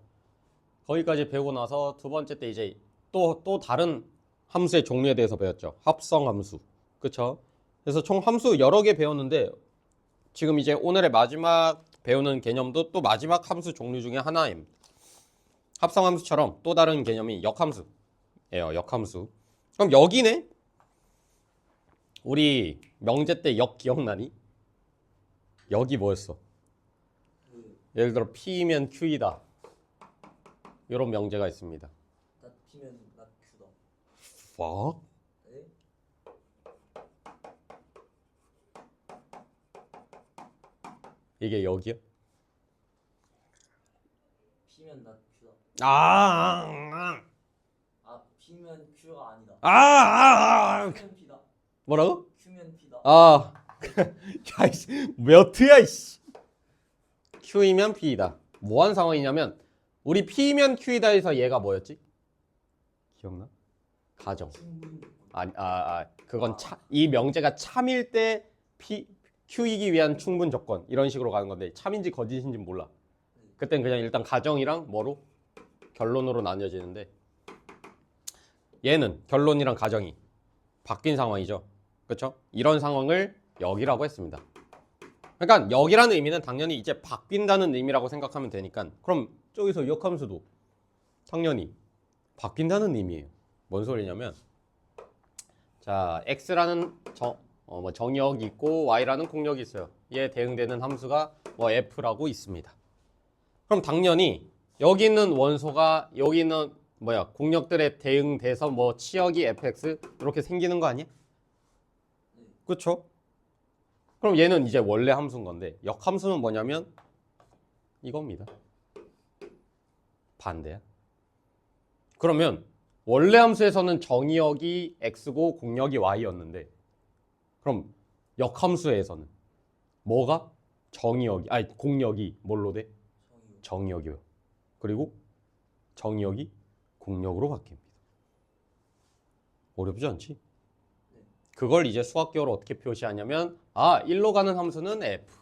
거기까지 배우고 나서 두 번째 때 이제 또 다른 함수의 종류에 대해서 배웠죠. 합성 함수. 그쵸? 그래서 총 함수 여러 개 배웠는데 지금 이제 오늘의 마지막 배우는 개념도 또 마지막 함수 종류 중에 하나입니다. 합성 함수처럼 또 다른 개념이 역함수예요. 역함수. 그럼 여기네? 우리 명제 때 역 기억나니? 역이 뭐였어? 그 예를 들어 P면 Q이다. 이런 명제가 있습니다. 낫피면 낫큐다. Fuck? 네? 이게 역이야? 피면 낫큐다. 아, 아 피면 큐가 아니다. 큐면 피다. 뭐라고? 큐면 피다. 아, 야이씨, 몇트야 이씨. Q이면 P이다. 뭐한 상황이냐면 우리 P면 Q이다에서 얘가 뭐였지? 기억나? 가정. 충분. 그건 이 명제가 참일 때 Q이기 위한 충분 조건 이런 식으로 가는 건데 참인지 거짓인지 몰라. 그땐 그냥 일단 가정이랑 뭐로? 결론으로 나뉘어지는데 얘는 결론이랑 가정이 바뀐 상황이죠. 그렇죠? 이런 상황을 역이라고 했습니다. 그러니까 역이라는 의미는 당연히 이제 바뀐다는 의미라고 생각하면 되니까 그럼 저기서 역함수도 당연히 바뀐다는 의미예요. 뭔 소리냐면 자 x라는 정역이 있고 y라는 공역이 있어요. 얘에 대응되는 함수가 뭐 f라고 있습니다. 그럼 당연히 여기 있는 원소가 여기 있는 공역들에 대응돼서 뭐 치역이 fx 이렇게 생기는 거 아니야? 그렇죠? 그럼 얘는 이제 원래 함수인 건데 역함수는 뭐냐면 이겁니다. 반대야. 그러면 원래 함수에서는 정의역이 x고 공역이 y였는데 그럼 역함수에서는 뭐가? 공역이 뭘로 돼? 정의역이요. 그리고 정의역이 공역으로 바뀝니다. 어렵지 않지? 그걸 이제 수학적으로 어떻게 표시하냐면 1로 가는 함수는 f,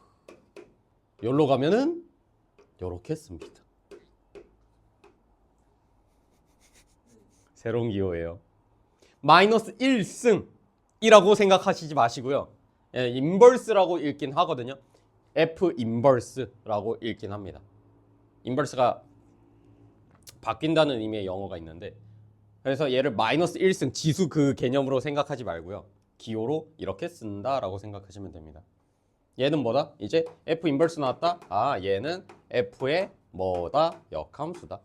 여기로 가면은 이렇게 씁니다. 새로운 기호예요. 마이너스 1승이라고 생각하시지 마시고요. 인버스라고 읽긴 하거든요. f 인버스라고 읽긴 합니다. 인버스가 바뀐다는 의미의 영어가 있는데 그래서 얘를 마이너스 1승 지수 그 개념으로 생각하지 말고요. 기호로 이렇게 쓴다라고 생각하시면 됩니다. 얘는 뭐다? 이제 f 인버스 나왔다? 얘는 f의 뭐다? 역함수다.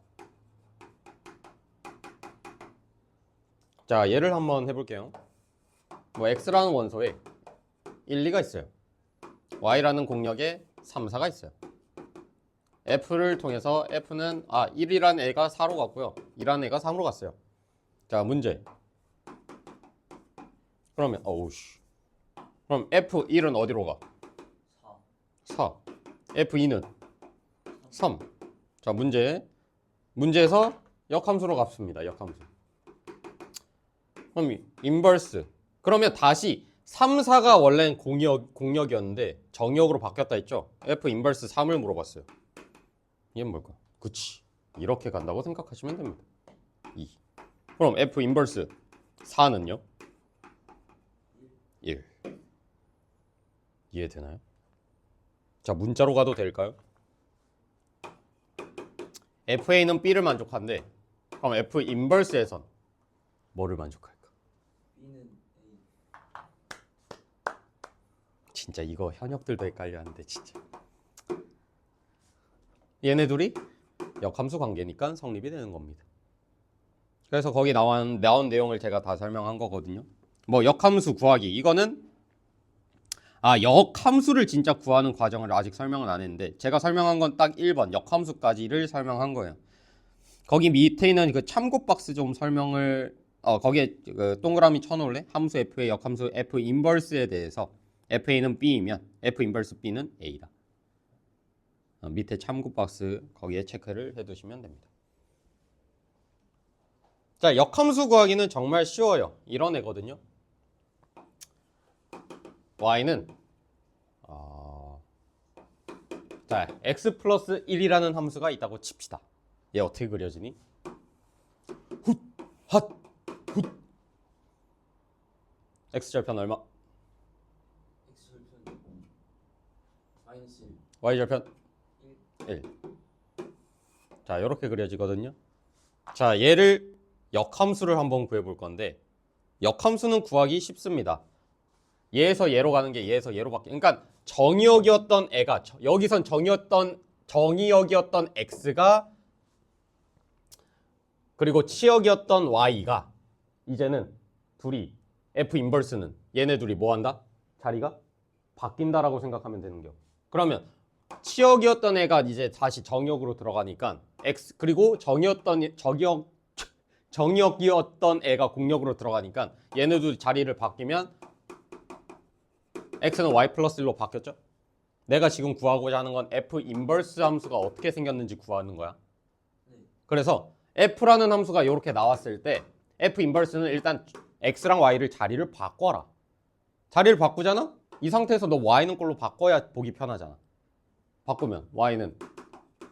자, 얘를 한번 해볼게요. x라는 원소에 1, 2가 있어요. y라는 공역에 3, 4가 있어요. f를 통해서 f는 1이라는 애가 4로 갔고요. 2라는 애가 3으로 갔어요. 자, 문제. 그러면 그럼 f1은 어디로 가? 4. f2는 3. 자, 문제에서 역함수로 갚습니다. 역함수. 그럼 인버스. 그러면 다시 3, 4가 원래는 공역이었는데 정역으로 바뀌었다 했죠? f 인버스 3을 물어봤어요. 얘는 뭘까? 그치. 이렇게 간다고 생각하시면 됩니다. 2. 그럼 f 인버스 4는요? 1. 이해되나요? 자, 문자로 가도 될까요? FA는 B를 만족한데 그럼 F 인버스에선 뭐를 만족할까? B는 A. 진짜 이거 현역들도 헷갈려하는데 진짜 얘네 둘이 역함수 관계니까 성립이 되는 겁니다. 그래서 거기 나온 내용을 제가 다 설명한 거거든요. 역함수 구하기 이거는 역함수를 진짜 구하는 과정을 아직 설명은 안 했는데 제가 설명한 건 딱 1번 역함수까지를 설명한 거예요. 거기 밑에 있는 그 참고 박스 좀 설명을 거기에 그 동그라미 쳐놓을래? 함수 f의 역함수 f 인버스에 대해서 fa는 b이면 f 인버스 b는 a다. 밑에 참고 박스 거기에 체크를 해두시면 됩니다. 자, 역함수 구하기는 정말 쉬워요. 이런 애거든요. y는 자, x 플러스 1이라는 함수가 있다고 칩시다. 얘 어떻게 그려지니? 훗, 핫, 훗. x절편 얼마? x절편 마이너스 1. y절편 1. 자, 이렇게 그려지거든요. 자, 얘를 역함수를 한번 구해볼 건데 역함수는 구하기 쉽습니다. 얘에서 얘로 가는 게 얘에서 얘로 바뀌. 그러니까 정의역이었던 애가 여기선 정의역이었던 x가 그리고 치역이었던 y가 이제는 둘이 f 인버스는 얘네 둘이 뭐 한다? 자리가 바뀐다라고 생각하면 되는 겨. 그러면 치역이었던 애가 이제 다시 정역으로 들어가니까 x 그리고 정역이었던 애가 공역으로 들어가니까 얘네 둘 자리를 바뀌면 x는 y 플러스 1로 바뀌었죠? 내가 지금 구하고자 하는 건 f 인버스 함수가 어떻게 생겼는지 구하는 거야. 그래서 f라는 함수가 이렇게 나왔을 때 f 인버스는 일단 x랑 y를 자리를 바꿔라. 자리를 바꾸잖아? 이 상태에서 너 y는 꼴로 바꿔야 보기 편하잖아. 바꾸면 y는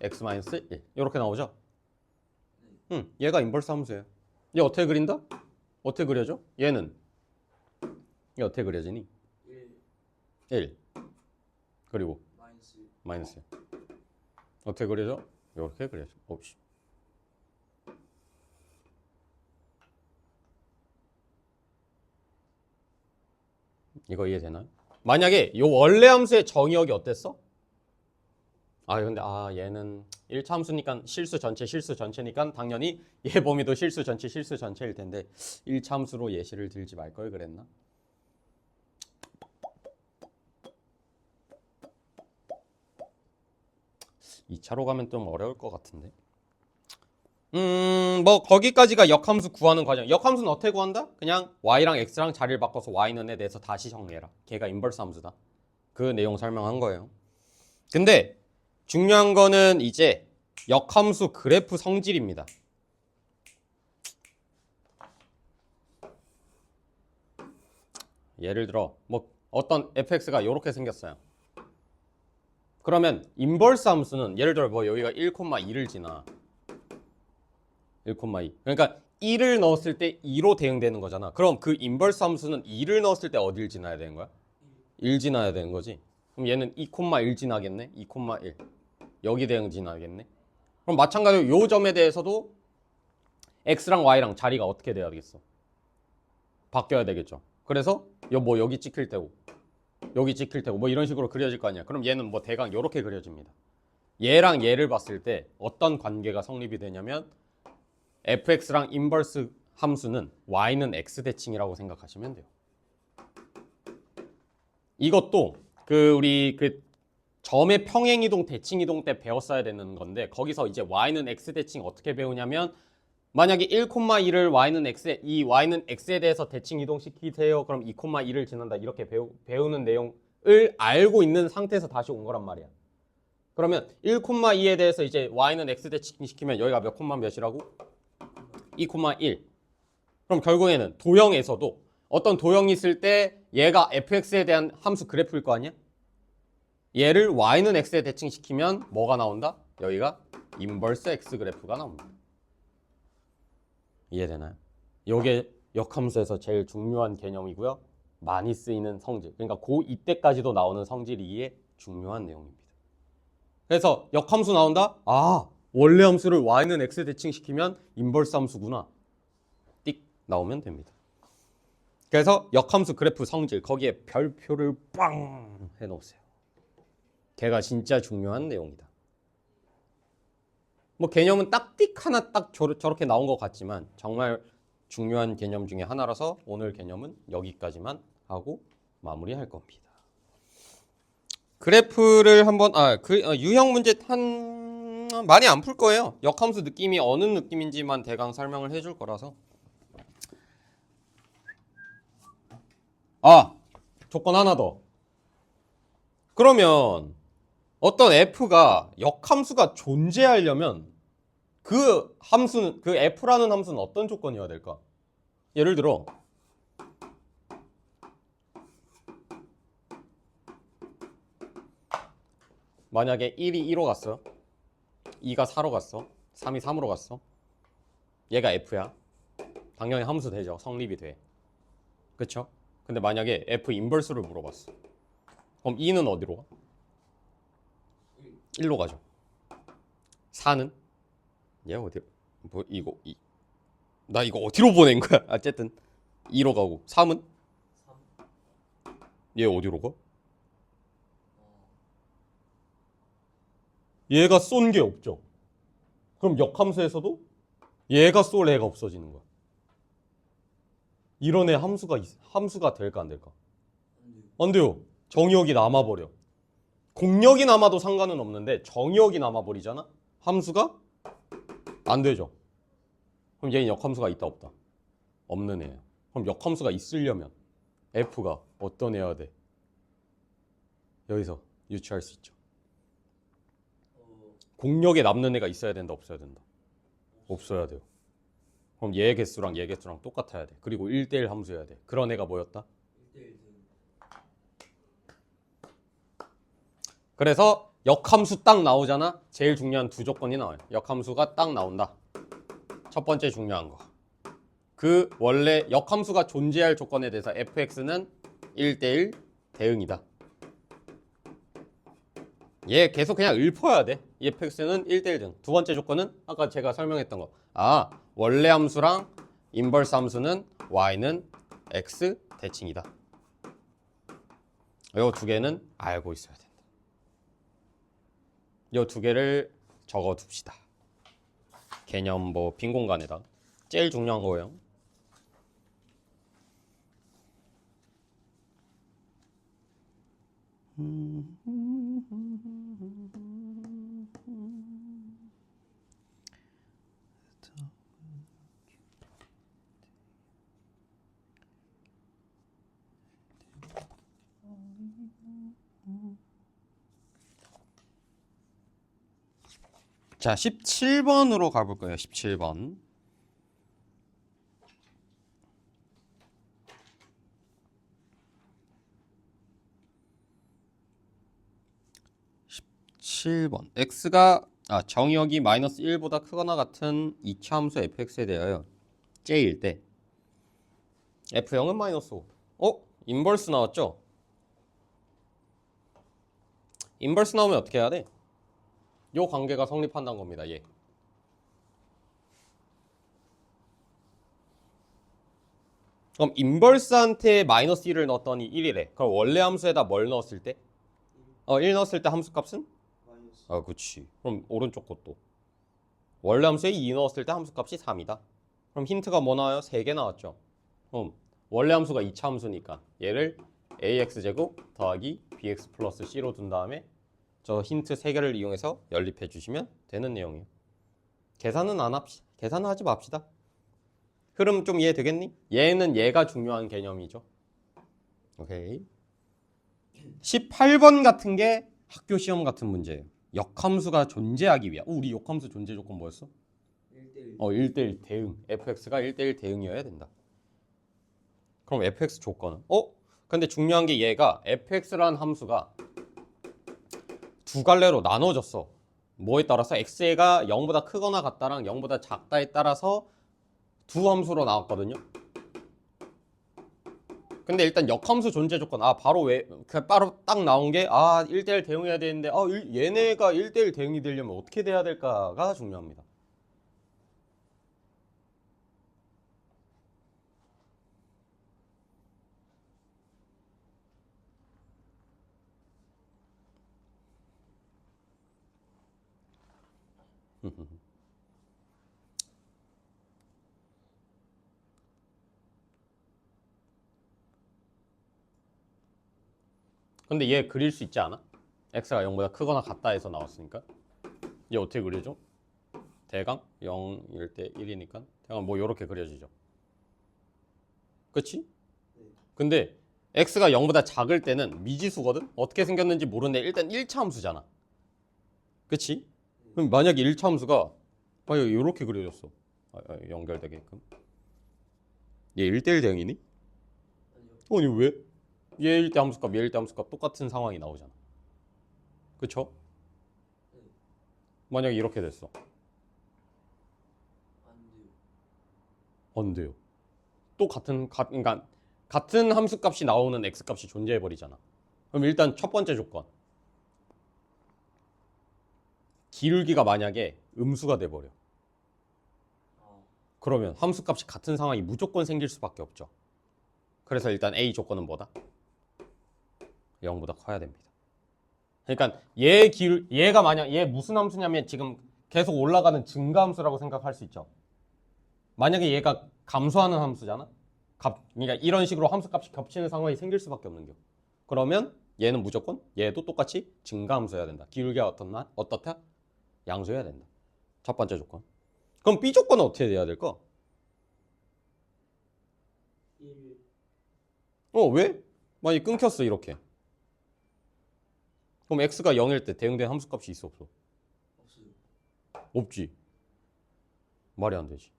x-1 이렇게 나오죠? 얘가 인버스 함수예요. 얘 어떻게 그린다? 어떻게 그려져? 얘는 얘 어떻게 그려지니? 1 그리고 마이너스 1 어떻게 그려져? 이렇게 그려져. 옵시. 이거 이해되나요? 만약에 이 원래 함수의 정의역이 어땠어? 근데 얘는 1차 함수니까 실수 전체니까 당연히 얘 범위도 실수 전체일 텐데 1차 함수로 예시를 들지 말 걸 그랬나? 2차로 가면 좀 어려울 것 같은데. 뭐 거기까지가 역함수 구하는 과정. 역함수는 어떻게 구한다? 그냥 y랑 x랑 자리를 바꿔서 y는 에 대해서 다시 정리해라. 걔가 인버스 함수다. 그 내용 설명한 거예요. 근데 중요한 거는 이제 역함수 그래프 성질입니다. 예를 들어 뭐 어떤 fx가 이렇게 생겼어요. 그러면 인버스 함수는 예를 들어 뭐 여기가 1,2를 지나 1,2 그러니까 1을 넣었을 때 2로 대응되는 거잖아. 그럼 그 인버스 함수는 2를 넣었을 때 어딜 지나야 되는 거야? 1 지나야 되는 거지. 그럼 얘는 2,1 지나겠네. 2,1 여기 대응 지나겠네. 그럼 마찬가지로 요 점에 대해서도 x랑 y랑 자리가 어떻게 돼야 되겠어? 바뀌어야 되겠죠. 그래서 뭐 여기 찍힐 때고 여기 찍힐 테고 뭐 이런 식으로 그려질 거 아니야. 그럼 얘는 뭐 대강 이렇게 그려집니다. 얘랑 얘를 봤을 때 어떤 관계가 성립이 되냐면 fx랑 인버스 함수는 y는 x 대칭이라고 생각하시면 돼요. 이것도 우리 점의 평행이동 대칭이동 때 배웠어야 되는 건데 거기서 이제 y는 x 대칭 어떻게 배우냐면 만약에 1,2를 이 y는 x에 대해서 대칭 이동시키세요. 그럼 2,2를 지난다. 이렇게 배우는 내용을 알고 있는 상태에서 다시 온 거란 말이야. 그러면 1,2에 대해서 이제 y는 x 대칭 시키면 여기가 몇 콤마 몇이라고? 2,1. 그럼 결국에는 도형에서도 어떤 도형이 있을 때 얘가 fx에 대한 함수 그래프일 거 아니야? 얘를 y는 x에 대칭시키면 뭐가 나온다? 여기가 인버스 x 그래프가 나옵니다. 이해되나요? 이게 역함수에서 제일 중요한 개념이고요. 많이 쓰이는 성질. 그러니까 고2 때까지도 나오는 성질이기에 중요한 내용입니다. 그래서 역함수 나온다? 원래 함수를 y는 x 대칭시키면 인버스 함수구나. 띡 나오면 됩니다. 그래서 역함수 그래프 성질 거기에 별표를 빵 해놓으세요. 걔가 진짜 중요한 내용이다. 뭐 개념은 딱 띡 하나 딱 저렇게 나온 것 같지만 정말 중요한 개념 중에 하나라서 오늘 개념은 여기까지만 하고 마무리할 겁니다. 그래프를 한번 유형 문제 많이 안 풀 거예요. 역함수 느낌이 어느 느낌인지만 대강 설명을 해줄 거라서. 조건 하나 더. 그러면 어떤 f가 역함수가 존재하려면 그 함수는 그 f라는 함수는 어떤 조건이어야 될까? 예를 들어 만약에 1이 2로 갔어. 2가 4로 갔어. 3이 3으로 갔어. 얘가 f야. 당연히 함수 되죠. 성립이 돼. 그쵸? 근데 만약에 f 인버스를 물어봤어. 그럼 2는 어디로 가? 1로 가죠. 4는? 얘 어디? 뭐 이거 나 이거 어디로 보낸 거야? 어쨌든 2로 가고 3은? 3. 얘 어디로 가? 얘가 쏜 게 없죠. 그럼 역함수에서도 얘가 쏠 애가 없어지는 거야. 이런 애 함수가 될까 안 될까? 안 돼요. 정의역이 남아버려. 공역이 남아도 상관은 없는데 정의역이 남아버리잖아? 함수가 안 되죠. 그럼 얘는 역함수가 있다 없다? 없는 애야. 그럼 역함수가 있으려면 f가 어떤 애여야 돼? 여기서 유추할 수 있죠. 공역에 남는 애가 있어야 된다 없어야 된다? 없어야 돼요. 그럼 얘 개수랑 얘 개수랑 똑같아야 돼. 그리고 1대1 함수여야 돼. 그런 애가 뭐였다? 1대1 그래서 역함수 딱 나오잖아. 제일 중요한 두 조건이 나와요. 역함수가 딱 나온다. 첫 번째 중요한 거. 그 원래 역함수가 존재할 조건에 대해서 fx는 1대1 대응이다. 얘 계속 그냥 읊어야 돼. fx는 1대1 대응. 두 번째 조건은 아까 제가 설명했던 거. 원래 함수랑 인버스 함수는 y는 x 대칭이다. 이 두 개는 알고 있어야 된다. 이 두 개를 적어둡시다. 개념 뭐 빈 공간에다. 제일 중요한 거예요. 자, 17번으로 가볼 거예요. 17번. x가 정의역이 마이너스 1보다 크거나 같은 이차 함수 fx에 대하여 째일 때 f0은 마이너스 5. 인버스 나왔죠? 인버스 나오면 어떻게 해야 돼? 요 관계가 성립한다는 겁니다. 얘. 그럼 인버스한테 마이너스 1을 넣었더니 1이래. 그럼 원래 함수에다 뭘 넣었을 때? 1 넣었을 때 함수 값은? 그치. 그럼 오른쪽 것도. 원래 함수에 2 넣었을 때 함수 값이 3이다. 그럼 힌트가 뭐 나와요? 3개 나왔죠. 그럼 원래 함수가 2차 함수니까 얘를 ax제곱 더하기 bx 플러스 c로 둔 다음에 저 힌트 3개를 이용해서 연립해 주시면 되는 내용이에요. 계산은 계산은 하지 맙시다. 흐름 좀 이해되겠니? 얘는 얘가 중요한 개념이죠. 오케이. 18번 같은 게 학교 시험 같은 문제예요. 역함수가 존재하기 위한. 우리 역함수 존재 조건 뭐였어? 1대1 1대1 대응. fx가 1대1 대응이어야 된다. 그럼 fx 조건은? 근데 중요한 게 얘가 fx라는 함수가 두 갈래로 나눠졌어. 뭐에 따라서 x가 0보다 크거나 같다랑 0보다 작다에 따라서 두 함수로 나왔거든요. 근데 일단 역함수 존재 조건 바로 딱 나온 게 1대1 대응해야 되는데 얘네가 1대1 대응이 되려면 어떻게 돼야 될까가 중요합니다. 근데 얘 그릴 수 있지 않아? x가 0보다 크거나 같다 해서 나왔으니까. 얘 어떻게 그려져? 대강 0일 때 1이니까 대강 뭐 이렇게 그려지죠. 그치? 근데 x가 0보다 작을 때는 미지수거든? 어떻게 생겼는지 모르는데 일단 1차 함수잖아. 그치? 그럼 만약에 1차 함수가 이렇게 그려졌어. 연결되게끔. 얘 1대1 대응이니? 아니요. 아니 왜? 얘 1대 함수값, 얘 1대 함수값 똑같은 상황이 나오잖아. 그쵸? 네. 만약에 이렇게 됐어. 안 돼요. 안 돼요. 또 그러니까 같은 함수값이 나오는 x값이 존재해 버리잖아. 그럼 일단 첫 번째 조건. 기울기가 만약에 음수가 돼 버려. 아, 그러면 함수값이 같은 상황이 무조건 생길 수밖에 없죠. 그래서 일단 A 조건은 뭐다? 0보다 커야 됩니다. 그러니까 얘가 만약 얘 무슨 함수냐면 지금 계속 올라가는 증가함수라고 생각할 수 있죠. 만약에 얘가 감소하는 함수잖아. 그러니까 이런 식으로 함수값이 겹치는 상황이 생길 수밖에 없는 겨. 그러면 얘는 무조건 얘도 똑같이 증가함수여야 된다. 기울기가 어떻다? 양수여야 된다. 첫 번째 조건. 그럼 B 조건은 어떻게 돼야 될까? 1. 왜? 만약에 끊겼어 이렇게. 그럼 x가 0일 때 대응된 함수값이 있어 없어? 없어요. 없지. 말이 안 되지.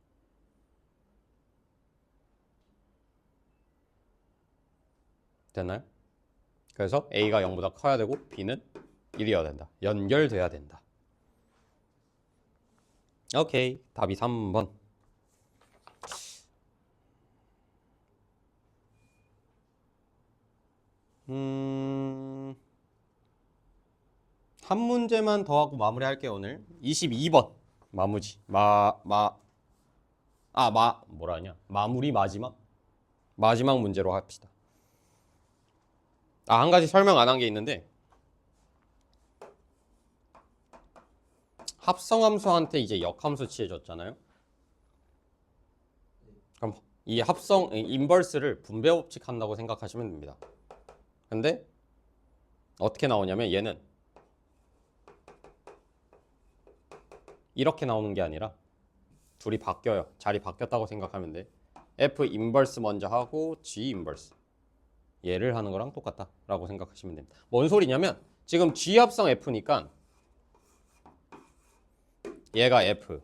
됐나요? 그래서 A가 0보다 커야 되고 B는 1이어야 된다. 연결돼야 된다. 오케이. 답이 3번. 한 문제만 더 하고 마무리할게요, 오늘. 22번. 마무지. 뭐라냐? 마무리 마지막 문제로 합시다. 한 가지 설명 안 한 게 있는데 합성함수한테 이제 역함수 취해줬잖아요. 그럼 이 인버스를 분배 법칙 한다고 생각하시면 됩니다. 근데 어떻게 나오냐면 얘는 이렇게 나오는 게 아니라 둘이 바뀌어요. 자리 바뀌었다고 생각하면 돼. F 인버스 먼저 하고 G 인버스 얘를 하는 거랑 똑같다라고 생각하시면 됩니다. 뭔 소리냐면 지금 G 합성 F니까 얘가 F,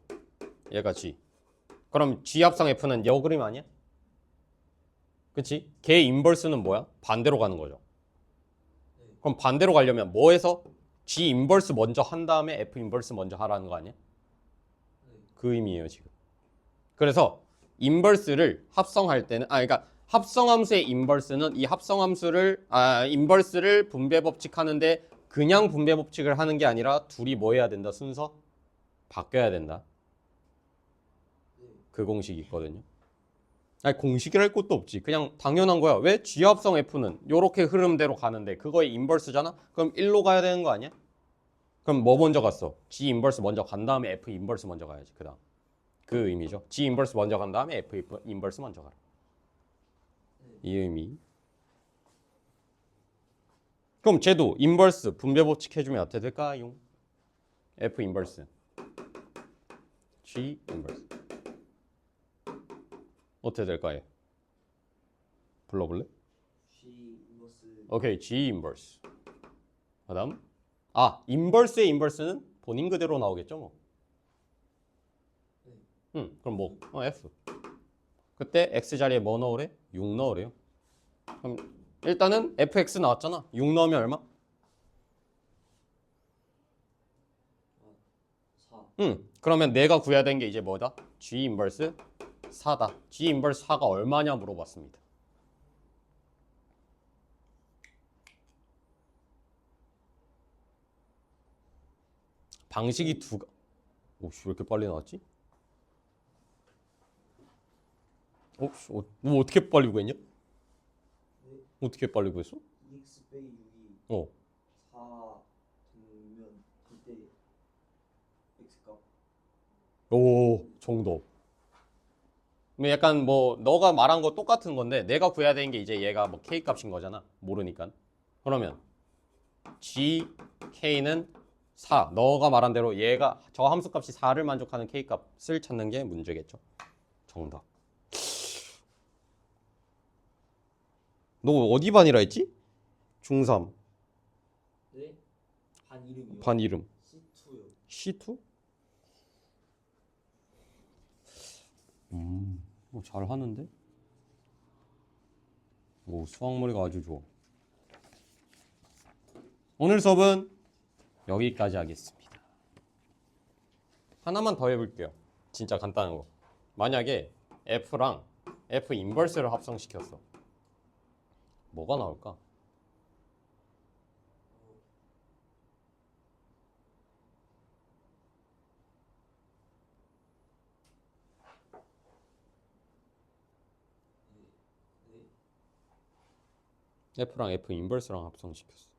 얘가 G. 그럼 G 합성 F는 여 그림 아니야? 그치? 걔 인버스는 뭐야? 반대로 가는 거죠. 그럼 반대로 가려면 뭐해서 G 인버스 먼저 한 다음에 F 인버스 먼저 하라는 거 아니야? 그 의미예요 지금. 그래서 인버스를 합성할 때는 그러니까 합성함수의 인버스는 이 합성함수를 인버스를 분배 법칙하는데 그냥 분배 법칙을 하는 게 아니라 둘이 뭐 해야 된다? 순서 바뀌어야 된다. 그 공식이 있거든요. 공식이랄 것도 없지. 그냥 당연한 거야. 왜? G 합성 F는 이렇게 흐름대로 가는데 그거의 인버스잖아. 그럼 1로 가야 되는 거 아니야? 그럼 뭐 먼저 갔어? G 인버스 먼저 간 다음에 F 인버스 먼저 가야지. 그다음 그 의미죠. G 인버스 먼저 간 다음에 F 인버스 먼저 가라. 이 의미. 그럼 쟤도 인버스 분배 법칙 해주면 어떻게 될까요? F 인버스 G 인버스 어떻게 될까요? 불러볼래? G 인버스. 오케이, G 인버스. 그다음 인버스의 인버스는 본인 그대로 나오겠죠, 뭐. 그럼 뭐? F. 그때 x 자리에 뭐 넣으래? 6 넣으래요. 그럼 일단은 fx 나왔잖아. 6 넣으면 얼마? 4. 그러면 내가 구해야 되는 게 이제 뭐다? G 인버스 4다. G 인버스 4가 얼마냐 물어봤습니다. 방식이 오씨 왜 이렇게 빨리 나왔지? 너 어떻게 빨리 구했냐? 어떻게 빨리 구했어? 2x 빼기 6이 4 되면 그때 x값. 오, 정답. 약간 뭐 너가 말한 거 똑같은 건데 내가 구해야 되는 게 이제 얘가 뭐 k 값인 거잖아. 모르니까. 그러면 g k는 4. 너가 말한 대로 얘가 저 함수 값이 4를 만족하는 k 값을 찾는 게 문제겠죠. 정답. 너 어디 반이라 했지? 중3. 네? 반 이름이요? 반 이름. C2요. C2? 뭐 잘하는데? 오, 수학머리가 아주 좋아. 오늘 수업은 여기까지 하겠습니다. 하나만 더 해볼게요. 진짜 간단한 거. 만약에 F랑 F 인버스를 합성시켰어. 뭐가 나올까? F랑 F 인버스랑 합성시켰어.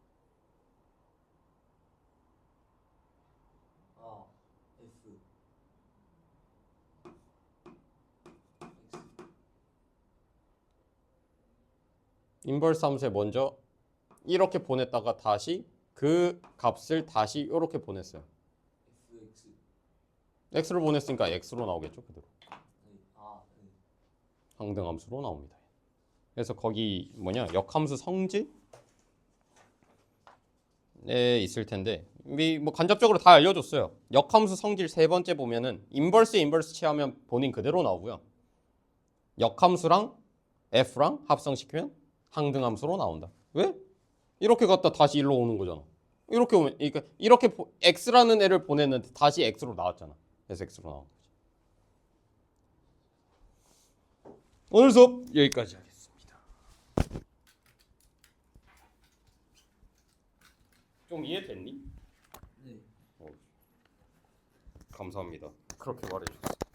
아 F X 인버스 함수에 먼저 이렇게 보냈다가 다시 그 값을 다시 이렇게 보냈어요. FX X를 보냈으니까 X로 나오겠죠, 그대로. 네. 아 네. 항등함수로 나옵니다. 그래서 거기 뭐냐 역함수 성질에 있을 텐데 뭐 간접적으로 다 알려줬어요. 역함수 성질 세 번째 보면은 인버스 취하면 본인 그대로 나오고요. 역함수랑 F랑 합성시키면 항등함수로 나온다. 왜? 이렇게 갔다 다시 일로 오는 거잖아. 이렇게 오면 그러니까 이렇게 X라는 애를 보냈는데 다시 X로 나왔잖아. 그래서 X로 나온 거지. 오늘 수업 여기까지 하겠습니다. 좀 이해됐니? 네. 감사합니다. 그렇게 말해주세요.